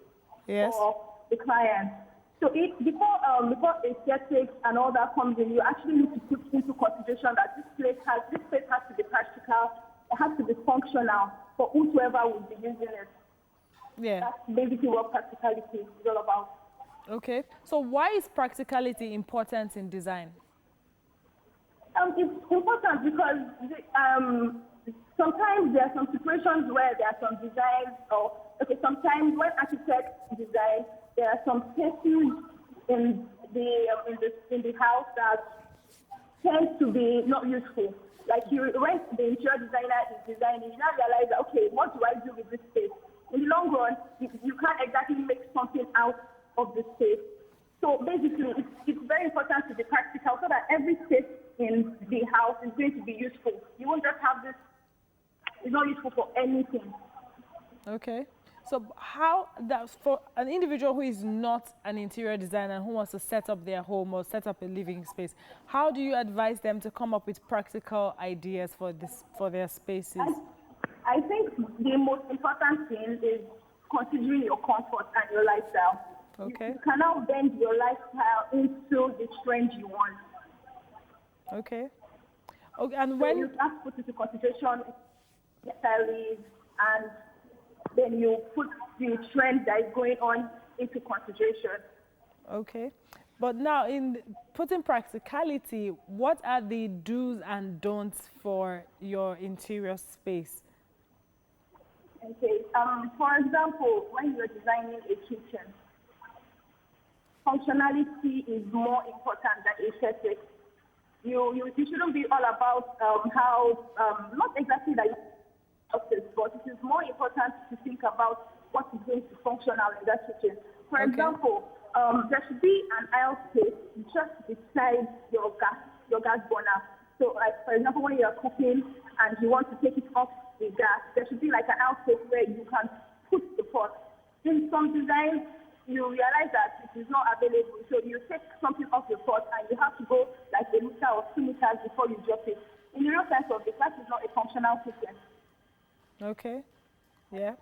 for the client. So before aesthetics and all that comes in, you actually need to put into consideration that this space has to be practical, it has to be functional for whoever will be using it. Yeah. That's basically what practicality is all about. Okay. So why is practicality important in design? It's important because sometimes there are some situations where there are some designs, sometimes when architects design, there are some spaces in the house that tend to be not useful. Like when the interior designer is designing, you now realize that, okay, what do I do with this space? In the long run, you can't exactly make something out of the space. So basically, it's very important to be practical so that every space in the house is going to be useful. You won't just have this, it's not useful for anything. Okay. So for an individual who is not an interior designer and who wants to set up their home or set up a living space, how do you advise them to come up with practical ideas for their spaces? I think the most important thing is considering your comfort and your lifestyle. Okay. You can now bend your lifestyle into the trend you want. Okay. Okay. And so when you have to put into consideration stylists, and then you put the trend that is going on into consideration. Okay. But now, in putting practicality, what are the do's and don'ts for your interior space? Okay. For example, when you're designing a kitchen, functionality is more important than aesthetics. You shouldn't be all about not exactly that but it is more important to think about what is going to functional in that kitchen. For example, there should be an aisle space just beside your gas burner. So, like, for example, when you're cooking and you want to take it off the gas, there should be like an aisle space where you can put the pot. In some designs, you realize that it is not available. So you take something off your pot and you have to go like 1 meter or 2 meters before you drop it. In the real sense of it, that is not a functional kitchen. Okay. Yeah.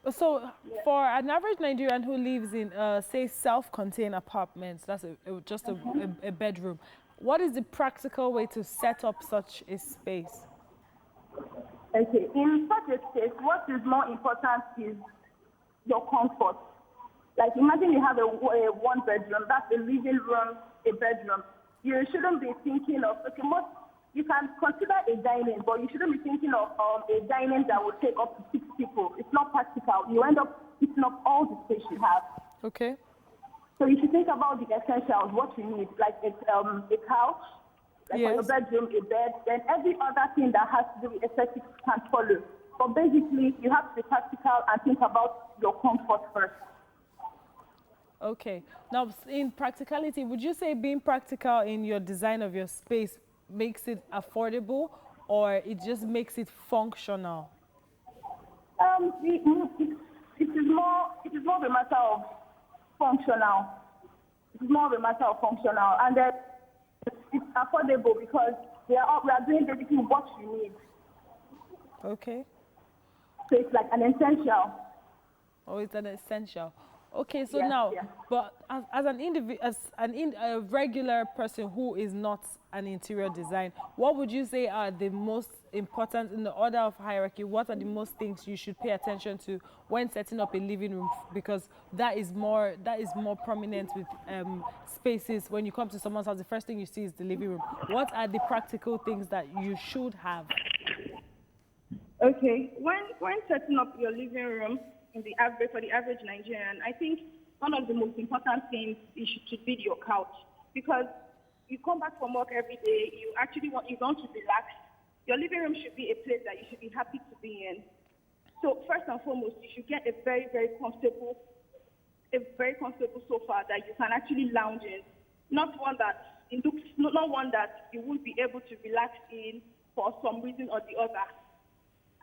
So for an average Nigerian who lives in, say, self-contained apartments, that's just a bedroom, what is the practical way to set up such a space? Okay. In such a space, what is more important is your comfort. Like, imagine you have a one bedroom, that's a living room, a bedroom. You shouldn't be thinking of, you can consider a dining, but you shouldn't be thinking of a dining that will take up to 6 people. It's not practical. You end up eating up all the space you have. Okay. So you should think about the essentials, what you need, like a couch, like for your bedroom, a bed, then every other thing that has to do with aesthetics can follow. But basically, you have to be practical and think about your comfort first. Okay. Now, in practicality, would you say being practical in your design of your space makes it affordable, or it just makes it functional? It is more a matter of functional. It is more of a matter of functional, and that it's affordable because we are doing basically what you need. Okay. So it's like an essential. Oh, it's an essential. Okay, so now, but as a regular person who is not an interior designer, what would you say are the most important in the order of hierarchy? What are the most things you should pay attention to when setting up a living room? Because that is more prominent with spaces. When you come to someone's house, the first thing you see is the living room. What are the practical things that you should have? Okay, when setting up your living room, for the average Nigerian, I think one of the most important things should be your couch, because you come back from work every day, you want to relax. Your living room should be a place that you should be happy to be in. So first and foremost, you should get a very, very comfortable sofa that you can actually lounge in. Not one that you won't be able to relax in for some reason or the other.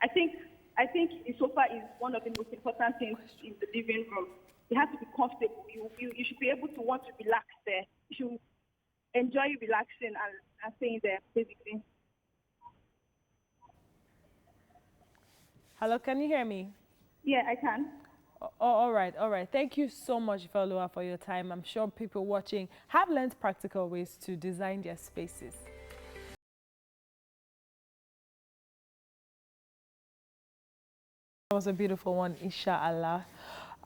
I think the sofa is one of the most important things in the living room. It has to be comfortable. You should be able to want to relax there. You should enjoy relaxing and staying there, basically. Hello, can you hear me? Yeah, I can. All right. Thank you so much, Ifeoluwa, for your time. I'm sure people watching have learned practical ways to design their spaces. That was a beautiful one, inshallah.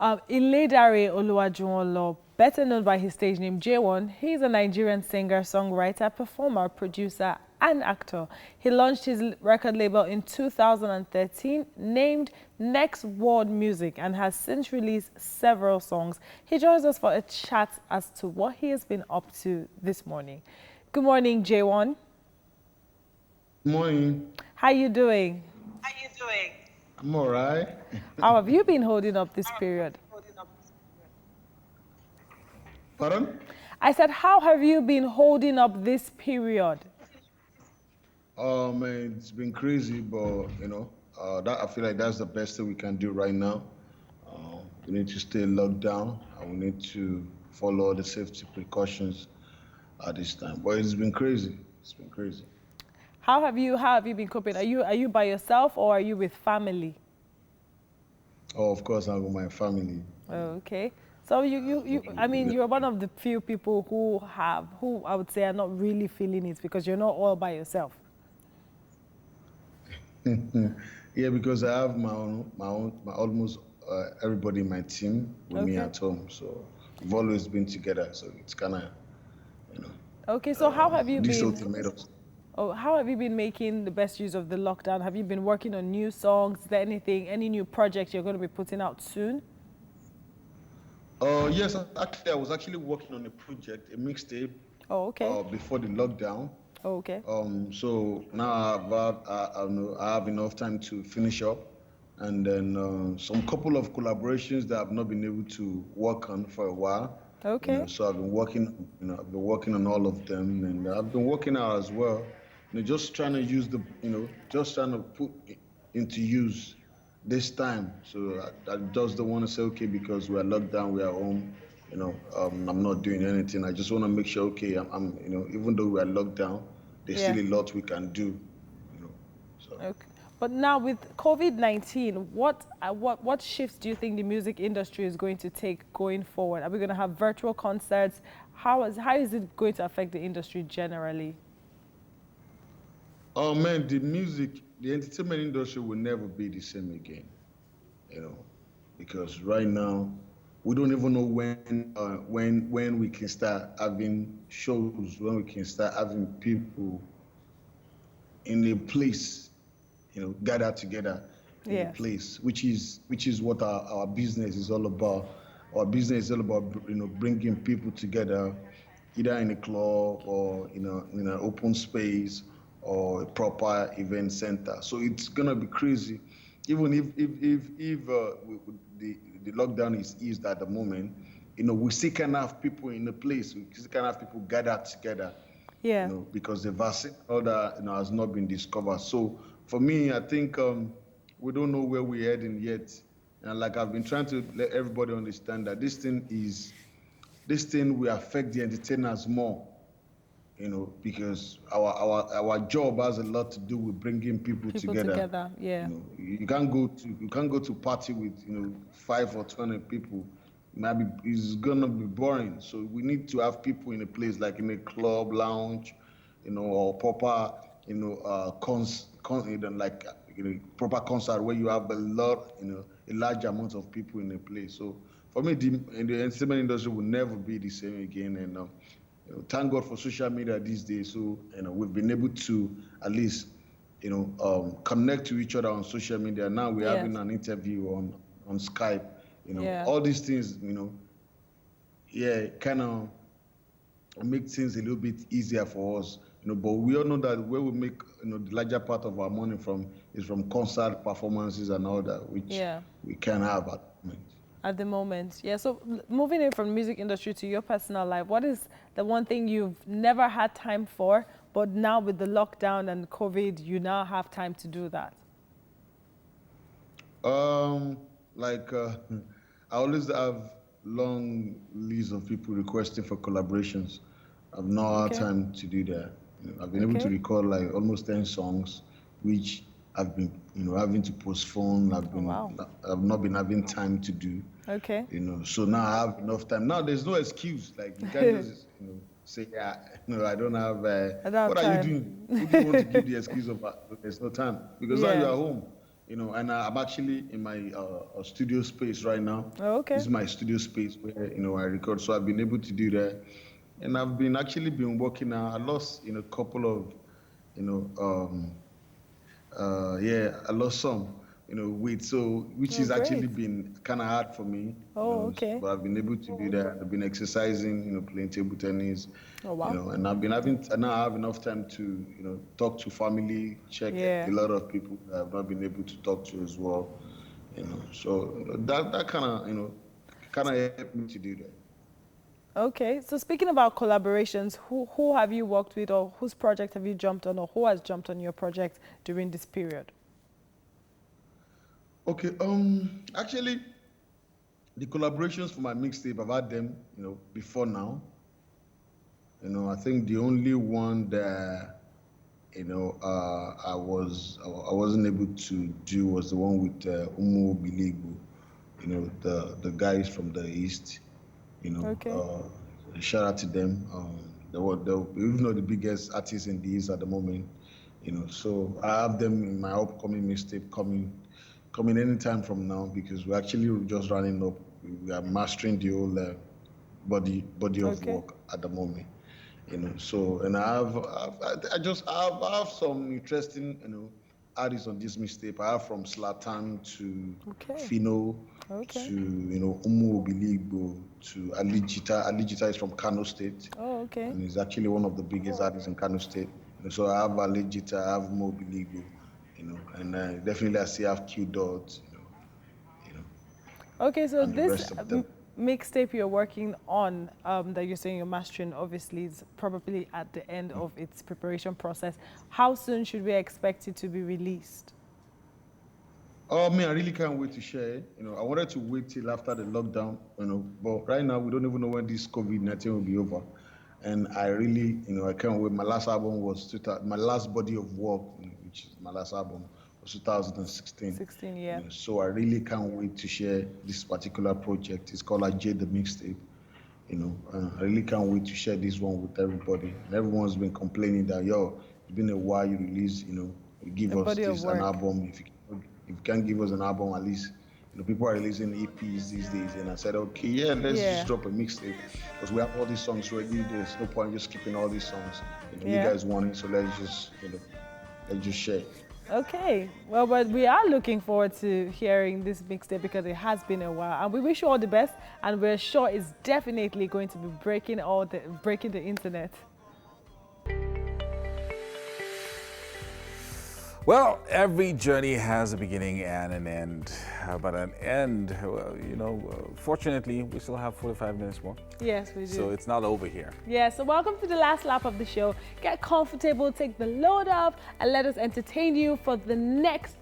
Iledare Oluwajuwonlo, better known by his stage name Jaywon, he's a Nigerian singer, songwriter, performer, producer, and actor. He launched his record label in 2013, named Next World Music, and has since released several songs. He joins us for a chat as to what he has been up to this morning. Good morning, Jaywon. Good morning. How you doing? I'm all right. How have you been holding up this period? Pardon? I said, how have you been holding up this period? Oh man, it's been crazy, but I feel like that's the best thing we can do right now. We need to stay locked down, and we need to follow the safety precautions at this time. But it's been crazy. It's been crazy. How have you been coping? Are you by yourself or are you with family? Oh, of course, I'm with my family. Oh, okay. So you're one of the few people who I would say are not really feeling it because you're not all by yourself. Yeah, because I have my almost everybody in my team with me at home. So we've always been together. So it's kind of, Okay, so how have you this been? whole thing made us. Oh, how have you been making the best use of the lockdown? Have you been working on new songs? Is there any new projects you're going to be putting out soon? Yes, actually, I was actually working on a project, a mixtape. Oh, okay. Before the lockdown. Oh, okay. So now I have enough time to finish up, and then some couple of collaborations that I've not been able to work on for a while. Okay. So I've been working, on all of them, and I've been working out as well. Just trying to use just trying to put into use this time. So I just don't want to say, okay, because we're locked down, we are home, I'm not doing anything. I just want to make sure, okay, I'm even though we're locked down, there's still a lot we can do, So. Okay. But now with COVID-19, what shifts do you think the music industry is going to take going forward? Are we going to have virtual concerts? How is it going to affect the industry generally? Oh man, the entertainment industry will never be the same again, because right now we don't even know when we can start having shows, when we can start having people in a place, gathered together in a place, which is what our business is all about. Our business is all about bringing people together, either in a club or in an open space or a proper event center. So it's gonna be crazy, even if the lockdown is eased at the moment. We still can have people in the place. We still can have people gathered together. Yeah. Because the vaccine has not been discovered. So for me, I think we don't know where we're heading yet. And like I've been trying to let everybody understand that this thing will affect the entertainers more. Because our job has a lot to do with bringing people together. Yeah. You can't go to party with 5 or 20 people. Maybe it's gonna be boring. So we need to have people in a place like in a club, lounge, or proper, proper concert where you have a large amount of people in a place. So for me, the entertainment industry will never be the same again. And thank God for social media these days. So we've been able to at least connect to each other on social media. Now we're having an interview on Skype. All these things, kind of make things a little bit easier for us. But we all know that where we make the larger part of our money from is from concert performances and all that, which we can have at the moment. At the moment, yeah. So moving in from the music industry to your personal life, what is the one thing you've never had time for, but now with the lockdown and COVID, you now have time to do that? I always have long lists of people requesting for collaborations. I've not had time to do that. I've been able to record like almost 10 songs, which I've been, having to postpone. I've not been having time to do. Okay. So now I have enough time. Now there's no excuse. Like you can't just, say, yeah, I don't have. What are you doing? Who do you want to give the excuse of there's no time? Because now you're at home. And I'm actually in my studio space right now. Oh, okay. This is my studio space where, I record. So I've been able to do that. And I've been working now. I lost, a couple of, I lost some, weight. So, which has actually been kind of hard for me. Oh, okay. But I've been able to do that. I've been exercising, playing table tennis. Oh, wow. And I've been now I have enough time to, talk to family, check a lot of people that I've not been able to talk to as well. So that kind of, helped me to do that. Okay, so speaking about collaborations, who have you worked with, or whose project have you jumped on, or who has jumped on your project during this period? Okay, actually, the collaborations for my mixtape, I've had them, before now. I think the only one that, I wasn't able to do was the one with Umu Biligbo, the guys from the East. Shout out to them. They even though the biggest artists in the East at the moment, so I have them in my upcoming mixtape coming anytime from now, because we're actually just running up. We are mastering the whole body of work at the moment. So, and I have some interesting artists on this mixtape. I have from Zlatan to Fino to Umu Biligbo to Alijita. Alijita is from Kano State. Oh, okay. And he's actually one of the biggest artists in Kano State. So I have Alijita, I have Umu Biligbo, and definitely I still have Q Dot. Okay, so this mixtape you're working on, that you're saying you're mastering, obviously is probably at the end of its preparation process. How soon should we expect it to be released? Oh man, I really can't wait to share it. I wanted to wait till after the lockdown, but right now we don't even know when this COVID-19 will be over. And I really, I can't wait. My last album was my last body of work, which is my last album, was 2016. 16, yeah. So I really can't wait to share this particular project. It's called Jay the Mixtape. I really can't wait to share this one with everybody. And everyone's been complaining that, it's been a while you release, you give us an album. If you can't give us an album, at least, people are releasing EPs these days. And I said, okay, let's just drop a mixtape, because we have all these songs ready. There's no point just keeping all these songs. You guys want it, so let's just share it. Okay, well, but we are looking forward to hearing this mixtape, because it has been a while, and we wish you all the best, and we're sure it's definitely going to be breaking the internet. Well, every journey has a beginning and an end, but an end, fortunately, we still have 45 minutes more. Yes, we do. So it's not over here. Yeah, so welcome to the last lap of the show. Get comfortable, take the load off, and let us entertain you for the next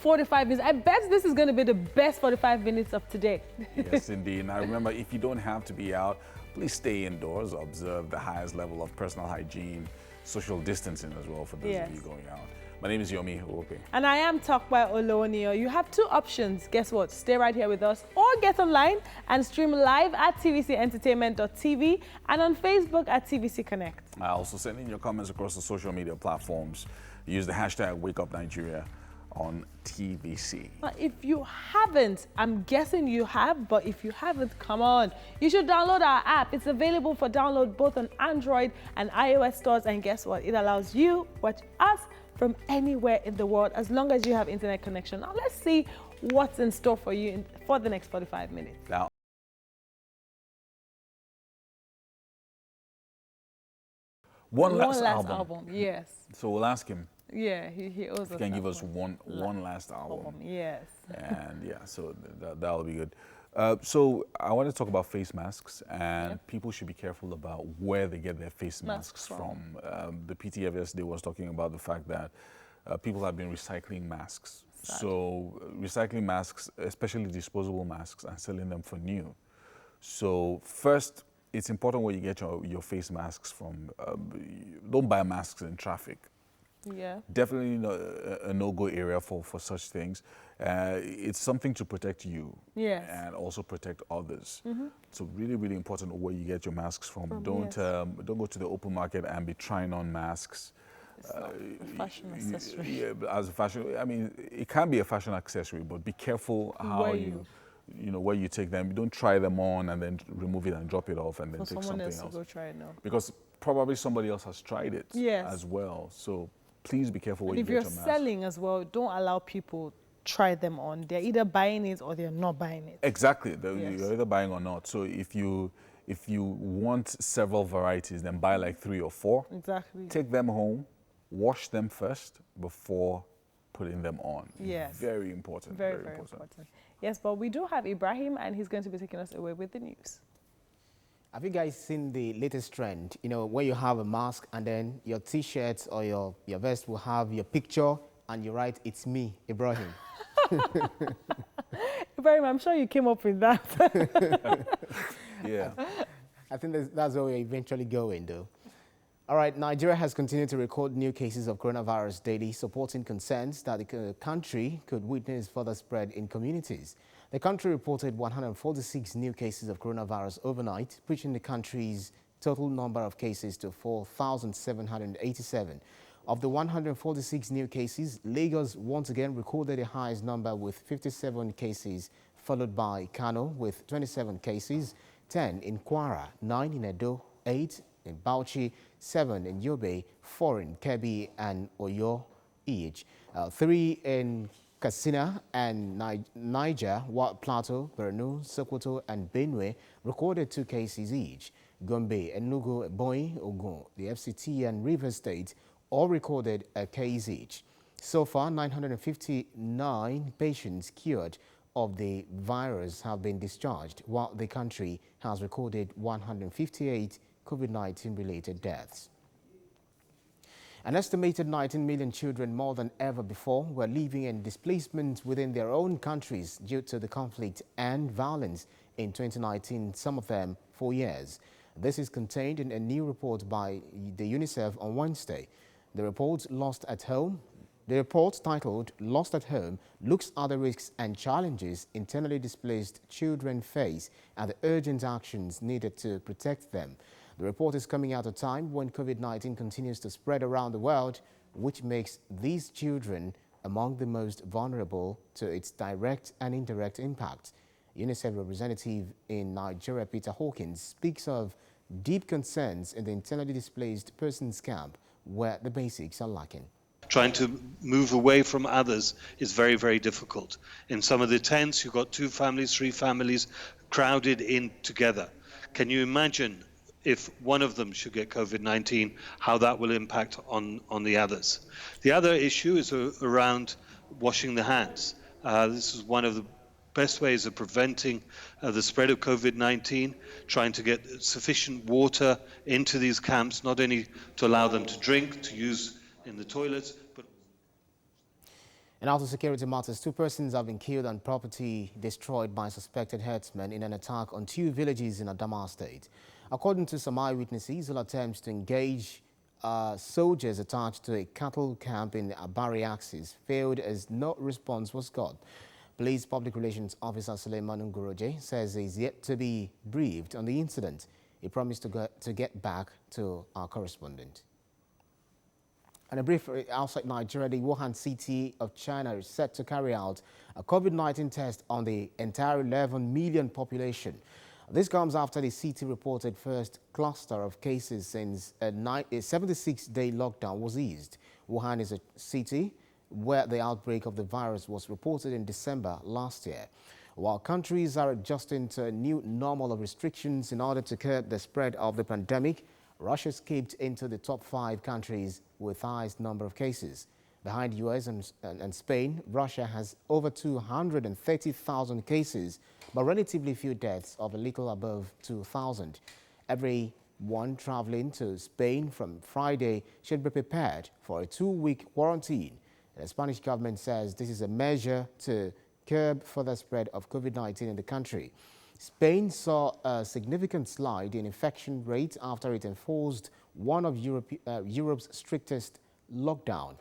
45 minutes. I bet this is going to be the best 45 minutes of today. Yes, indeed. Now, remember, if you don't have to be out, please stay indoors. Observe the highest level of personal hygiene, social distancing as well for those of you going out. My name is Yomi Uope. And I am Tokwe Olonio. You have two options. Guess what? Stay right here with us, or get online and stream live at tvcentertainment.tv and on Facebook at TVC Connect. Also send in your comments across the social media platforms. Use the hashtag WakeUpNigeria on TVC. If you haven't, I'm guessing you have, but if you haven't, come on. You should download our app. It's available for download both on Android and iOS stores. And guess what? It allows you, watch us, from anywhere in the world, as long as you have internet connection. Now let's see what's in store for you for the next 45 minutes. Now, One last last album. Yes. So we'll ask him. Yeah, he owes us. He can give us one one last album. Yes. And yeah, so that'll be good. So I want to talk about face masks, and people should be careful about where they get their face masks from. The PTF yesterday was talking about the fact that people have been recycling masks. Sad. So recycling masks, especially disposable masks, and selling them for new. So first, it's important where you get your face masks from. Don't buy masks in traffic. Yeah. Definitely a no-go area for such things. It's something to protect you. Yes. And also protect others. So really, really important where you get your masks from. Don't go to the open market and be trying on masks. It's not a fashion accessory. Yeah, as a fashion, I mean, it can be a fashion accessory, but be careful how where you take them. Don't try them on and then remove it and drop it off and then take something else. To go try it now. Because probably somebody else has tried it as well. So please be careful where you get your mask. If you're selling as well, don't allow people try them on. They're either buying it or they're not buying it. Exactly. You're either buying or not. So if you want several varieties, then buy like 3 or 4. Exactly. Take them home, wash them first before putting them on. Yes. Very important. Very important. Yes, but we do have Ibrahim, and he's going to be taking us away with the news. Have you guys seen the latest trend? You know, where you have a mask and then your T-shirt or your vest will have your picture and you write, "It's me, Ibrahim." Ibrahim, I'm sure you came up with that. Yeah. I think that's where we're eventually going, though. All right, Nigeria has continued to record new cases of coronavirus daily, supporting concerns that the country could witness further spread in communities. The country reported 146 new cases of coronavirus overnight, pushing the country's total number of cases to 4,787. Of the 146 new cases, Lagos once again recorded the highest number with 57 cases, followed by Kano with 27 cases, 10 in Kwara, 9 in Edo, 8 in Bauchi, 7 in Yobe, 4 in Kebbi and Oyo each, 3 in Katsina and Niger, Plateau, Borno, Sokoto and Benue recorded 2 cases each. Gombe, Enugu, Ebonyi, Ogun, the FCT and Rivers State all recorded a case each. So far, 959 patients cured of the virus have been discharged, while the country has recorded 158 COVID-19 related deaths. An estimated 19 million children, more than ever before, were living in displacement within their own countries due to the conflict and violence in 2019, some of them for years. This is contained in a new report by the UNICEF on Wednesday. The report, titled Lost at Home, looks at the risks and challenges internally displaced children face and the urgent actions needed to protect them. The report is coming at a time when COVID-19 continues to spread around the world, which makes these children among the most vulnerable to its direct and indirect impact. UNICEF representative in Nigeria, Peter Hawkins, speaks of deep concerns in the internally displaced persons camp where the basics are lacking. Trying to move away from others is very, very difficult. In some of the tents, you've got 2 families, 3 families crowded in together. Can you imagine if one of them should get COVID-19, how that will impact on the others? The other issue is around washing the hands. This is one of the best ways of preventing the spread of COVID-19, trying to get sufficient water into these camps, not only to allow them to drink, to use in the toilets, but... In outer security matters, 2 persons have been killed and property destroyed by suspected herdsmen in an attack on 2 villages in Adamawa State. According to some eyewitnesses, all attempts to engage soldiers attached to a cattle camp in Abari Axis failed as no response was got. Police Public Relations Officer Suleiman Ngoroje says he is yet to be briefed on the incident. He promised to get back to our correspondent. And a brief outside Nigeria, the Wuhan city of China is set to carry out a COVID-19 test on the entire 11 million population. This comes after the city reported first cluster of cases since a 76-day lockdown was eased. Wuhan is a city where the outbreak of the virus was reported in December last year. While countries are adjusting to a new normal of restrictions in order to curb the spread of the pandemic, Russia skipped into the top 5 countries with highest number of cases. Behind US and Spain, Russia has over 230,000 cases, but relatively few deaths of a little above 2,000. Everyone traveling to Spain from Friday should be prepared for a 2-week quarantine. The Spanish government says this is a measure to curb further spread of COVID-19 in the country. Spain saw a significant slide in infection rate after it enforced one of Europe's strictest lockdown.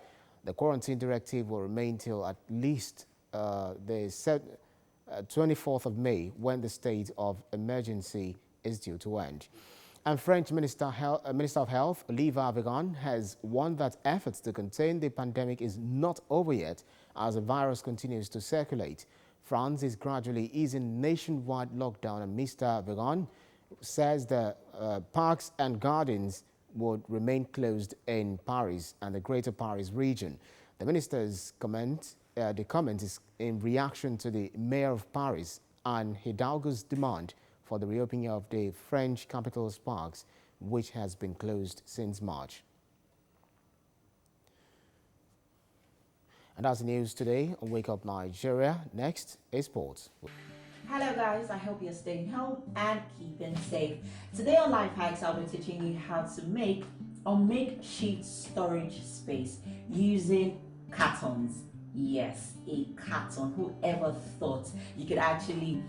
The quarantine directive will remain till at least the 24th of May, when the state of emergency is due to end. And French Minister of Health, Olivier Véran, has warned that efforts to contain the pandemic is not over yet as the virus continues to circulate. France is gradually easing nationwide lockdown, and Mr. Véran says the parks and gardens would remain closed in Paris and the Greater Paris region. The minister's comment is in reaction to the mayor of Paris and Hidalgo's demand for the reopening of the French capital's parks, which has been closed since March. And that's the news today on Wake Up Nigeria. Next is sports. Hello guys, I hope you're staying home and keeping safe. Today on Life Hacks, I'll be teaching you how to make a makeshift storage space using cartons. Yes, a carton. Whoever thought you could actually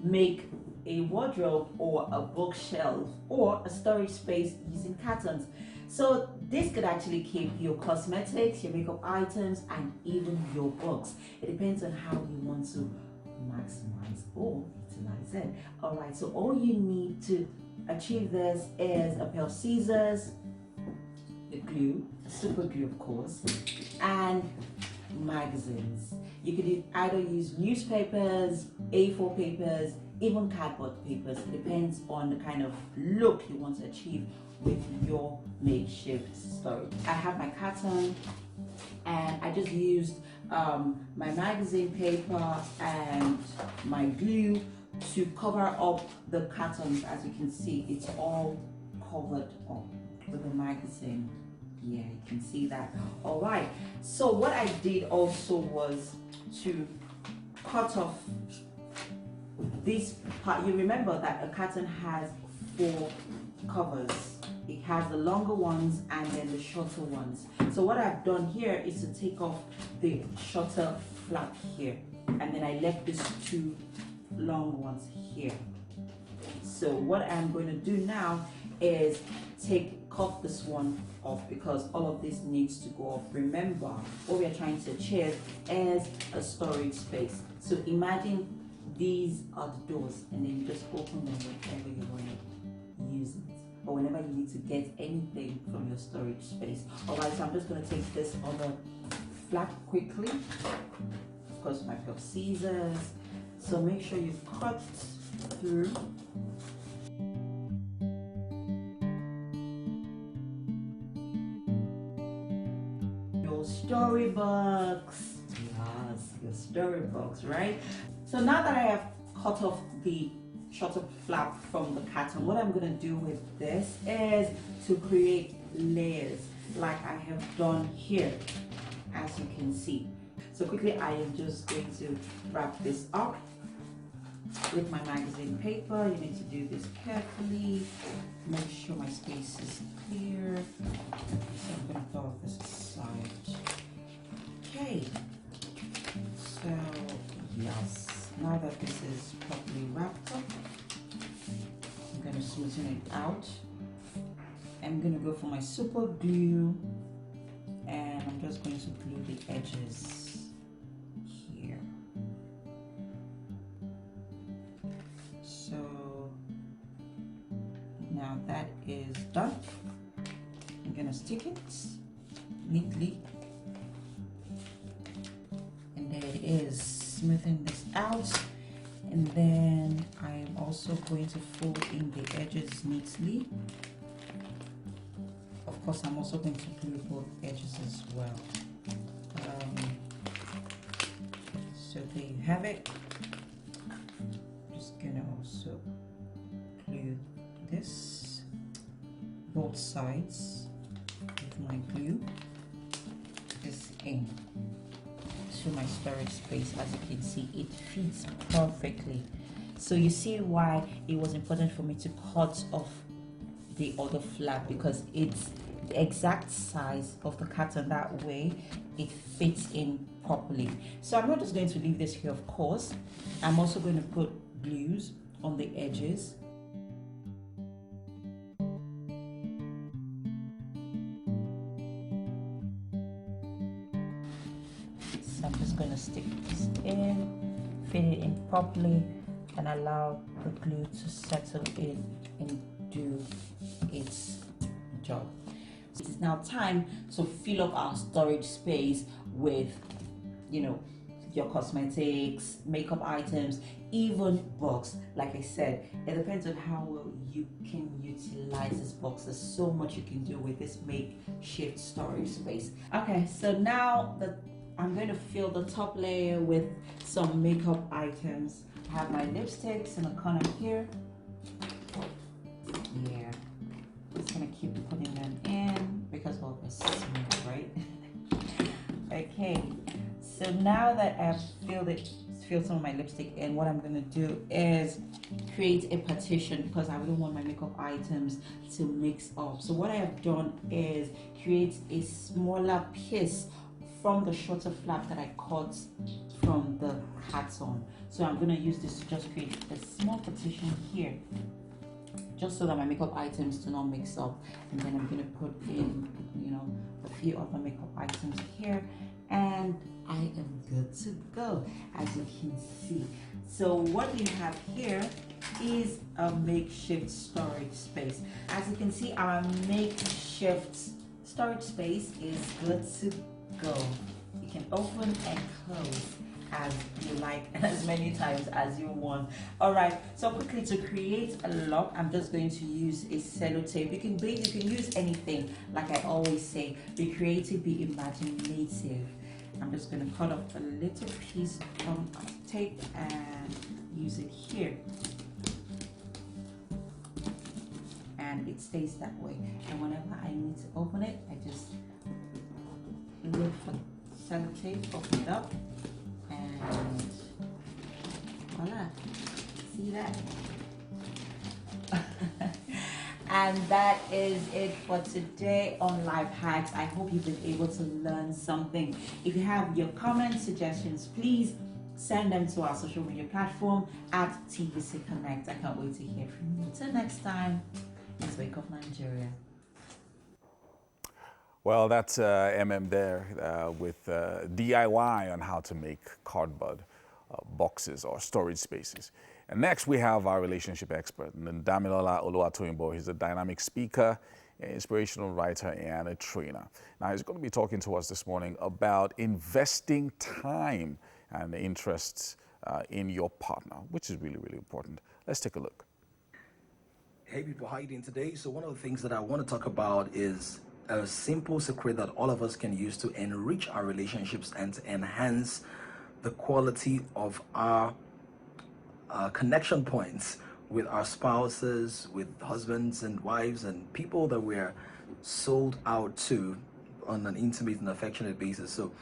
make a wardrobe or a bookshelf or a storage space using cartons? So this could actually keep your cosmetics, your makeup items, and even your books. It depends on how you want to maximize or utilize it. All right, so all you need to achieve this is a pair of scissors, the glue, super glue of course, and magazines. You could either use newspapers, A4 papers, even cardboard papers. It depends on the kind of look you want to achieve with your makeshift storage. I have my carton and I just used my magazine paper and my glue to cover up the cartons. As you can see, it's all covered up with the magazine. Yeah, you can see that. All right, so what I did also was to cut off this part. You remember that a carton has 4 covers. It has the longer ones and then the shorter ones. So what I've done here is to take off the shorter flap here, and then I left these 2 long ones here. So what I'm going to do now is cut this one off, because all of this needs to go off. Remember, what we are trying to achieve is a storage space. So imagine these are the doors, and then you just open them whenever you want to use it, or whenever you need to get anything from your storage space. All right, so I'm just going to take this other flap quickly. Of course, my pair of scissors. So make sure you cut through. Your storybooks. Yes, your storybooks, right? So now that I have cut off the shorter flap from the carton, what I'm going to do with this is to create layers like I have done here, as you can see. So quickly, I am just going to wrap this up with my magazine paper. You need to do this carefully. Make sure my space is clear. So I'm going to throw this aside. Okay. So yes. Now that this is properly wrapped up, I'm going to smoothen it out. I'm going to go for my super glue, and I'm just going to glue the edges here. So now that is done. I'm going to stick it neatly, and there it is. Smoothing this out, and then I'm also going to fold in the edges neatly. Of course, I'm also going to glue both edges as well. So there you have it. Just gonna also glue this both sides with my glue this in to my storage space. As you can see, it fits perfectly. So you see why it was important for me to cut off the other flap, because it's the exact size of the carton. That way it fits in properly. So I'm not just going to leave this here, of course. I'm also going to put glues on the edges. So I'm just going to stick this in, fit it in properly, and allow the glue to settle in and do its job. It is now time to fill up our storage space with, your cosmetics, makeup items, even books. Like I said, it depends on how well you can utilize this box. There's so much you can do with this makeshift storage space. Okay, so now I'm going to fill the top layer with some makeup items. I have my lipsticks in the corner here. Yeah, just gonna keep putting them in because we're smooth, right? Okay, so now that I've filled some of my lipstick in, what I'm gonna do is create a partition, because I wouldn't want my makeup items to mix up. So what I have done is create a smaller piece from the shorter flap that I cut from the carton. So I'm gonna use this to just create a small partition here, just so that my makeup items do not mix up. And then I'm gonna put in, a few other makeup items here, and I am good to go, as you can see. So what we have here is a makeshift storage space. As you can see, our makeshift storage space is good to go. You can open and close as you like and as many times as you want. All right, so quickly, to create a lock, I'm just going to use a sellotape. You can use anything. Like I always say, be creative, be imaginative. I'm just going to cut off a little piece of tape and use it here, and it stays that way. And whenever I need to open it, I just look for sellotape, open it up, and voila, see that? And that is it for today on Life Hacks. I hope you've been able to learn something. If you have your comments, suggestions, please send them to our social media platform at TVC Connect. I can't wait to hear from you. Until next time, let's wake up Nigeria. Well, that's there with DIY on how to make cardboard boxes or storage spaces. And next, we have our relationship expert, Damilola Oluwatoyinbo. He's a dynamic speaker, an inspirational writer, and a trainer. Now, he's going to be talking to us this morning about investing time and interests in your partner, which is really, really important. Let's take a look. Hey people, how are you doing today? So one of the things that I want to talk about is a simple secret that all of us can use to enrich our relationships and to enhance the quality of our connection points with our spouses, with husbands and wives and people that we're sold out to on an intimate and affectionate basis. So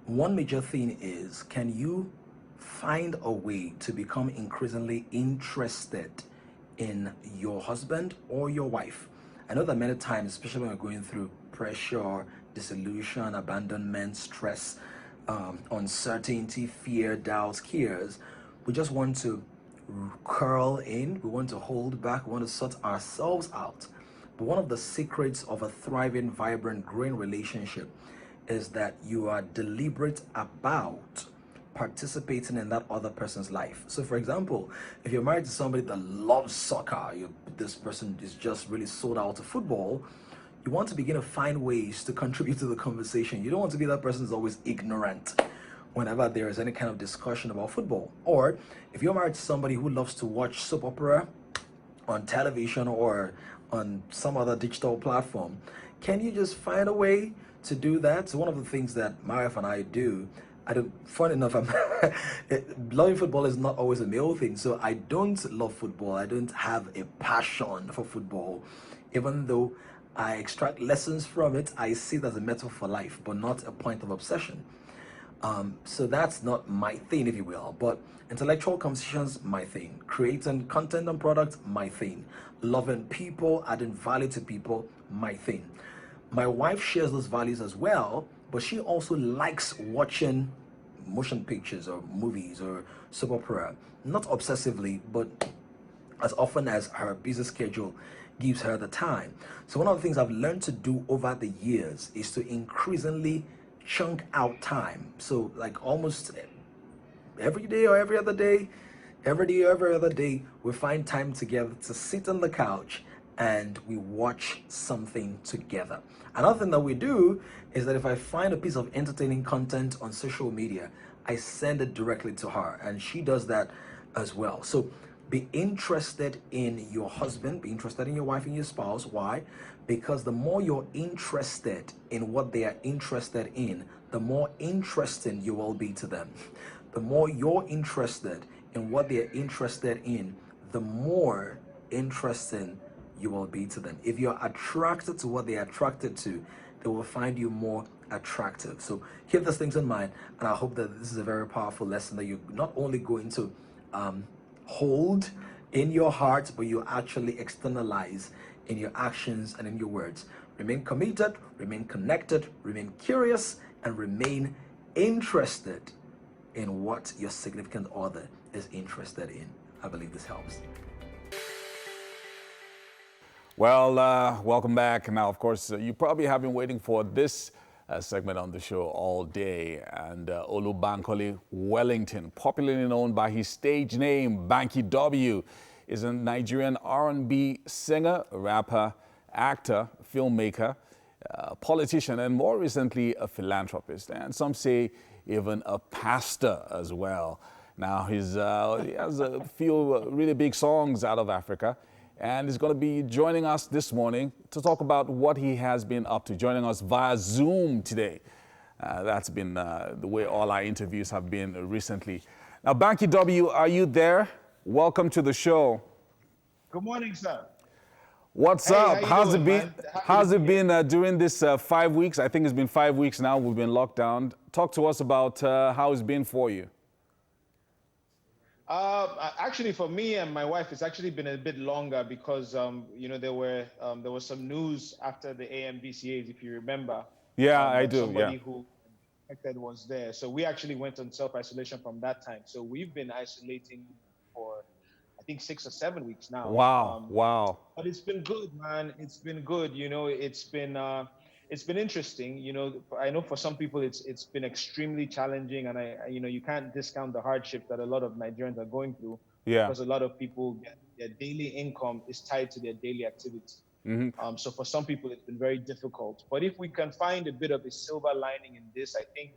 one major thing is, can you find a way to become increasingly interested in your husband or your wife? I know that many times, especially when we're going through pressure, disillusion, abandonment, stress, uncertainty, fear, doubts, cares, we just want to curl in, we want to hold back, we want to sort ourselves out. But one of the secrets of a thriving, vibrant, growing relationship is that you are deliberate about participating in that other person's life. So for example, if you're married to somebody that loves soccer, this person is just really sold out to football, you want to begin to find ways to contribute to the conversation. You don't want to be that person who's always ignorant whenever there is any kind of discussion about football. Or if you're married to somebody who loves to watch soap opera on television or on some other digital platform, can you just find a way to do that? So one of the things that my wife and I do, fun enough, loving football is not always a male thing. So I don't love football. I don't have a passion for football. Even though I extract lessons from it, I see it as a metaphor for life, but not a point of obsession. So that's not my thing, if you will. But intellectual conversations, my thing. Creating content and products, my thing. Loving people, adding value to people, my thing. My wife shares those values as well, but she also likes watching motion pictures or movies or soap opera. Not obsessively, but as often as her busy schedule gives her the time. So one of the things I've learned to do over the years is to increasingly chunk out time. So like almost every day or every other day, every other day, we find time together to sit on the couch and we watch something together. Another thing that we do is that if I find a piece of entertaining content on social media, I send it directly to her, and she does that as well. So be interested in your husband, be interested in your wife and your spouse. Why? Because the more you're interested in what they are interested in, the more interesting you will be to them. The more you're interested in what they're interested in, the more interesting you will be to them. If you're attracted to what they're attracted to, they will find you more attractive. So keep those things in mind, and I hope that this is a very powerful lesson that you're not only going to hold in your heart, but you actually externalize in your actions and in your words. Remain committed, remain connected, remain curious, and remain interested in what your significant other is interested in. I believe this helps. Well, welcome back. Now, of course, you probably have been waiting for this segment on the show all day. And Olubankole Wellington, popularly known by his stage name, Banky W, is a Nigerian R&B singer, rapper, actor, filmmaker, politician, and more recently, a philanthropist. And some say even a pastor as well. Now, he has a few really big songs out of Africa, and he's going to be joining us this morning to talk about what he has been up to, joining us via Zoom today. That's been the way all our interviews have been recently. Now, Banky W, are you there? Welcome to the show. Good morning, sir. What's up? How's it been? How's it been during this 5 weeks? I think it's been 5 weeks now. We've been locked down. Talk to us about how it's been for you. Actually, for me and my wife, it's actually been a bit longer because you know there was some news after the AMVCAs, if you remember. Yeah, I do. Somebody who infected was there, so we actually went on self-isolation from that time. So we've been isolating for I think 6 or 7 weeks now. Wow, wow. But it's been good, man. It's been good. You know, it's been interesting. You know, I know for some people it's been extremely challenging, and you know, you can't discount the hardship that a lot of Nigerians are going through. Yeah. Because a lot of people, their daily income is tied to their daily activity. Mm-hmm. So for some people, it's been very difficult. But if we can find a bit of a silver lining in this, I think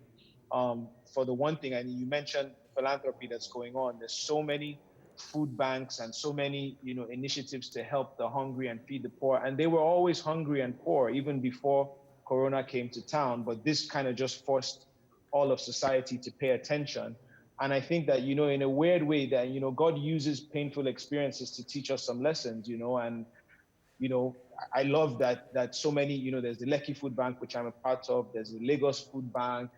for the one thing, and you mentioned philanthropy that's going on, there's so many food banks and so many, you know, initiatives to help the hungry and feed the poor. And they were always hungry and poor even before Corona came to town. But this kind of just forced all of society to pay attention. And I think that, you know, in a weird way that, you know, God uses painful experiences to teach us some lessons, you know, and, you know, I love that so many, you know, there's the Lekki Food Bank, which I'm a part of. There's the Lagos Food Bank.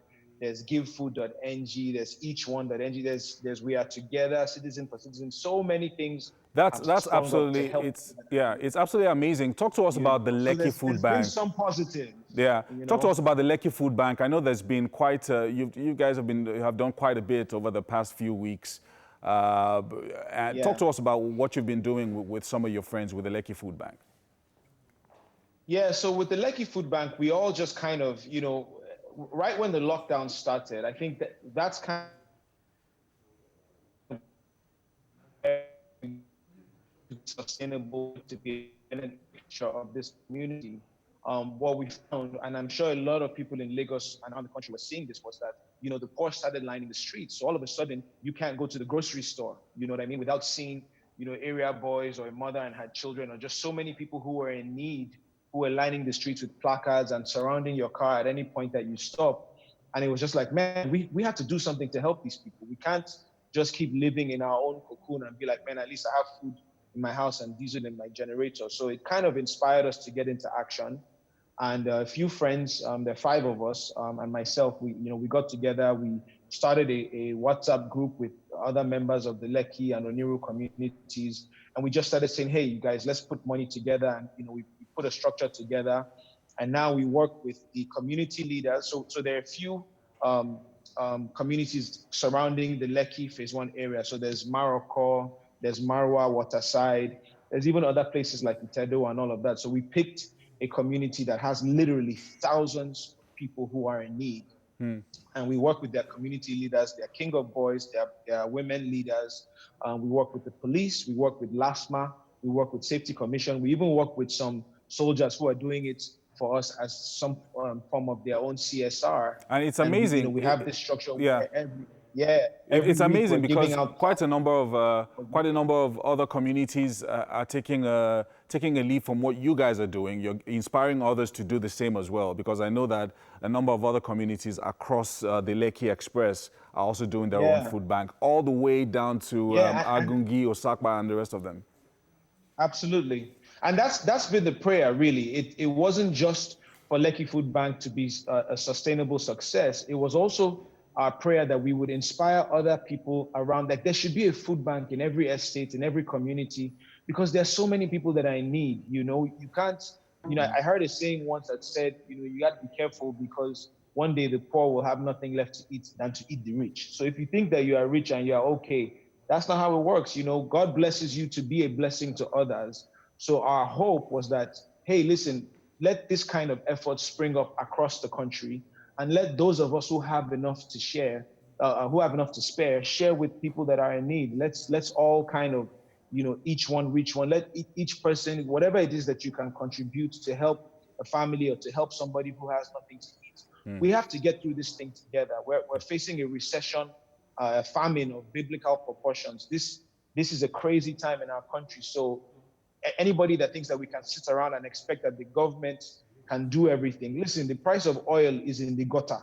There's givefood.ng, there's eachone.ng, there's We Are Together, Citizen for Citizen, so many things. That's absolutely, it's absolutely amazing. Talk to us about the Lekki Food Bank. There's been some positive. Yeah, talk to us about the Lekki Food Bank. I know there's been quite, you guys have done quite a bit over the past few weeks. And talk to us about what you've been doing with some of your friends with the Lekki Food Bank. Yeah, so with the Lekki Food Bank, we all just kind of, you know, right when the lockdown started, I think that's kind of sustainable to be in a picture of this community. What we found, and I'm sure a lot of people in Lagos and around the country were seeing this, was that, you know, the poor started lining the streets. So all of a sudden, you can't go to the grocery store, you know what I mean, without seeing, you know, area boys or a mother and her children, or just so many people who were in need, who were lining the streets with placards and surrounding your car at any point that you stop. And it was just like, man, we have to do something to help these people. We can't just keep living in our own cocoon and be like, man, at least I have food my house and diesel in my generator. So it kind of inspired us to get into action. And a few friends, there are 5 of us, and myself, we got together, we started a WhatsApp group with other members of the Lekki and Oniru communities. And we just started saying, hey, you guys, let's put money together. And, we put a structure together. And now we work with the community leaders. So there are a few communities surrounding the Lekki Phase 1 area. So there's Maroko, there's Marwa, Waterside. There's even other places like Itedo and all of that. So we picked a community that has literally thousands of people who are in need. And we work with their community leaders, their king of boys, their women leaders. We work with the police, we work with LASMA, we work with Safety Commission. We even work with some soldiers who are doing it for us as some form of their own CSR. And it's amazing. We have this structure yeah. where It's amazing because out quite a number of other communities are taking a lead from what you guys are doing. You're inspiring others to do the same as well, because I know that a number of other communities across the Lekki Express are also doing their own food bank, all the way down to Agungi, Osakpa, and the rest of them. Absolutely. And that's been the prayer, really. It wasn't just for Lekki Food Bank to be a sustainable success. It was also our prayer that we would inspire other people around, that there should be a food bank in every estate, in every community, because there's so many people that are in need. You can't, I heard a saying once that said, you got to be careful, because one day the poor will have nothing left to eat than to eat the rich. So if you think that you are rich and you are okay, that's not how it works. God blesses you to be a blessing to others. So our hope was that, hey, listen, let this kind of effort spring up across the country, and let those of us who have enough to share, who have enough to spare, share with people that are in need. Let's all kind of, each one reach one. Let each person, whatever it is that you can contribute to help a family or to help somebody who has nothing to eat. We have to get through this thing together. We're facing a recession, a famine of biblical proportions. This is a crazy time in our country. So anybody that thinks that we can sit around and expect that the government can do everything. Listen, the price of oil is in the gutter.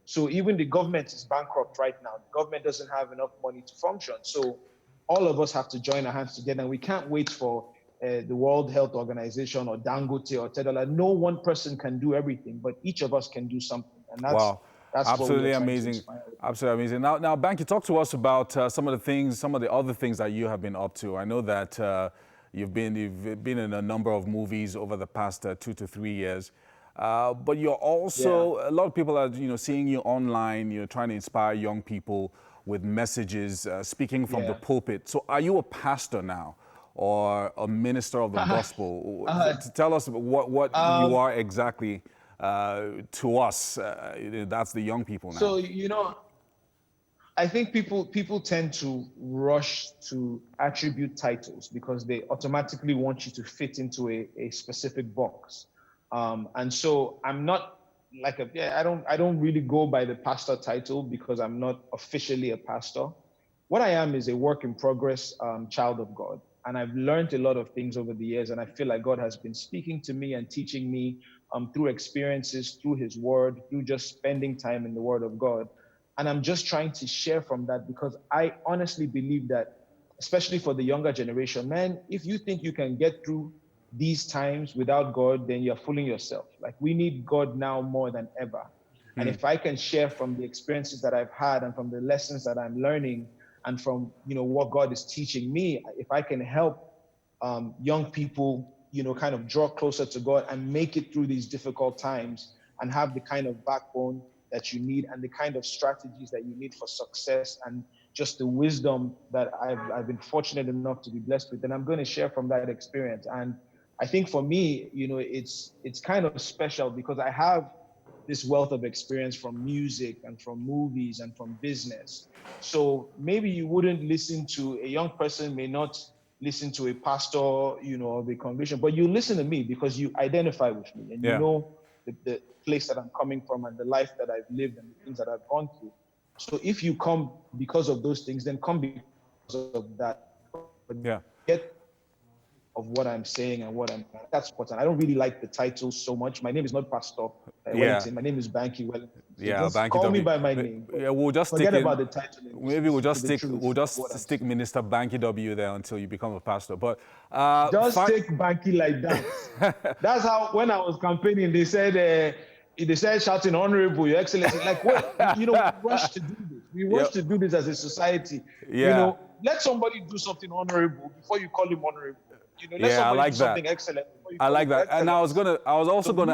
So even the government is bankrupt right now. The government doesn't have enough money to function. So all of us have to join our hands together, and we can't wait for the World Health Organization or Dangote or Tedola. No one person can do everything, but each of us can do something. And that's absolutely amazing. Absolutely amazing. Now, Banky, talk to us about some of the other things that you have been up to. I know that you've been in a number of movies over the past 2 to 3 years, but you're also a lot of people are seeing you online. You're trying to inspire young people with messages, speaking from the pulpit. So, are you a pastor now, or a minister of the gospel? Tell us what you are exactly to us. That's the young people now. So I think people tend to rush to attribute titles because they automatically want you to fit into a specific box. And so I'm not like I don't really go by the pastor title because I'm not officially a pastor. What I am is a work in progress child of God. And I've learned a lot of things over the years, and I feel like God has been speaking to me and teaching me through experiences, through his word, through just spending time in the word of God. And I'm just trying to share from that, because I honestly believe that, especially for the younger generation, man, if you think you can get through these times without God, then you're fooling yourself. Like, we need God now more than ever. And if I can share from the experiences that I've had and from the lessons that I'm learning and from, what God is teaching me, if I can help young people, kind of draw closer to God and make it through these difficult times and have the kind of backbone that you need and the kind of strategies that you need for success and just the wisdom that I've been fortunate enough to be blessed with, and I'm going to share from that experience. And I think for me, it's kind of special because I have this wealth of experience from music and from movies and from business. So maybe you wouldn't listen to a young person, may not listen to a pastor, of a congregation, but you listen to me because you identify with me and you know the place that I'm coming from and the life that I've lived and the things that I've gone through. So if you come because of those things, then come because of that. of what I'm saying and what I'm. That's important. I don't really like the title so much. My name is not Pastor Wellington. My name is Banky Wellington. So just Banky call me W. by my name. Yeah, we'll just forget stick about the title. Maybe we'll just stick Minister Banky W there until you become a pastor. But just take Banky like that. That's how when I was campaigning, they said shouting Honorable, Your Excellency. Like, what? We rush to do this. We rush to do this as a society. Let somebody do something honorable before you call him honorable. Let somebody do something excellent before you call him excellent. And I was also going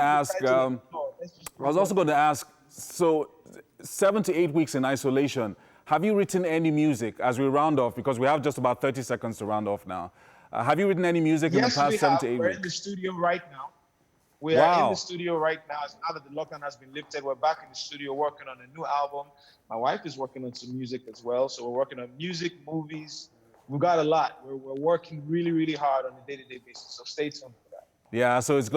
to ask, so 7 to 8 weeks in isolation, have you written any music as we round off? Because we have just about 30 seconds to round off now. Have you written any music in the past 7 to 8 weeks? We're in the studio right now. We are in the studio right now. Now that the lockdown has been lifted, we're back in the studio working on a new album. My wife is working on some music as well. So we're working on music, movies. We've got a lot. We're working really, really hard on a day-to-day basis. So stay tuned for that. Yeah, so you're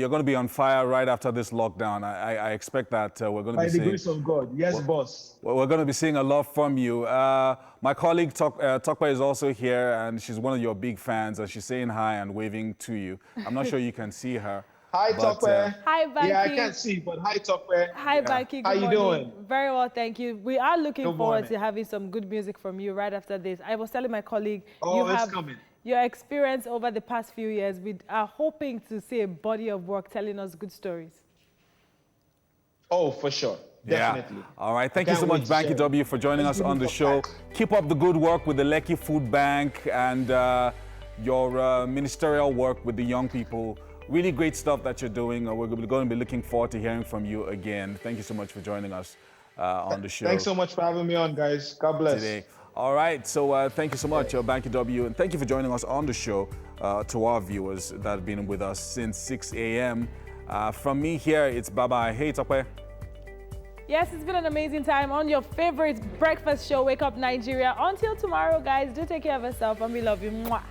going to be on fire right after this lockdown. I expect that we're going to be seeing... By the grace of God. Yes, boss. We're going to be seeing a lot from you. My colleague Tokwe is also here, and she's one of your big fans, and she's saying hi and waving to you. I'm not sure you can see her. Hi, Tokwe. Hi, Banky. Yeah, I can't see, but hi, Tokwe. Hi, Banky. How you doing? Very well, thank you. We are looking forward to having some good music from you right after this. I was telling my colleague, it's coming. Your experience over the past few years. We are hoping to see a body of work telling us good stories. Oh, for sure. Definitely. Yeah. All right. Thank you so much, Banky W, for joining us on the show. Keep up the good work with the Lekki Food Bank and your ministerial work with the young people. Really great stuff that you're doing. We're going to be looking forward to hearing from you again. Thank you so much for joining us on the show. Thanks so much for having me on, guys. God bless. Today. All right. So thank you so much, Banky W. And thank you for joining us on the show to our viewers that have been with us since 6 a.m. From me here, it's bye-bye. Hey, Tokwe. Yes, it's been an amazing time on your favorite breakfast show, Wake Up Nigeria. Until tomorrow, guys, do take care of yourself and we love you. Mwah.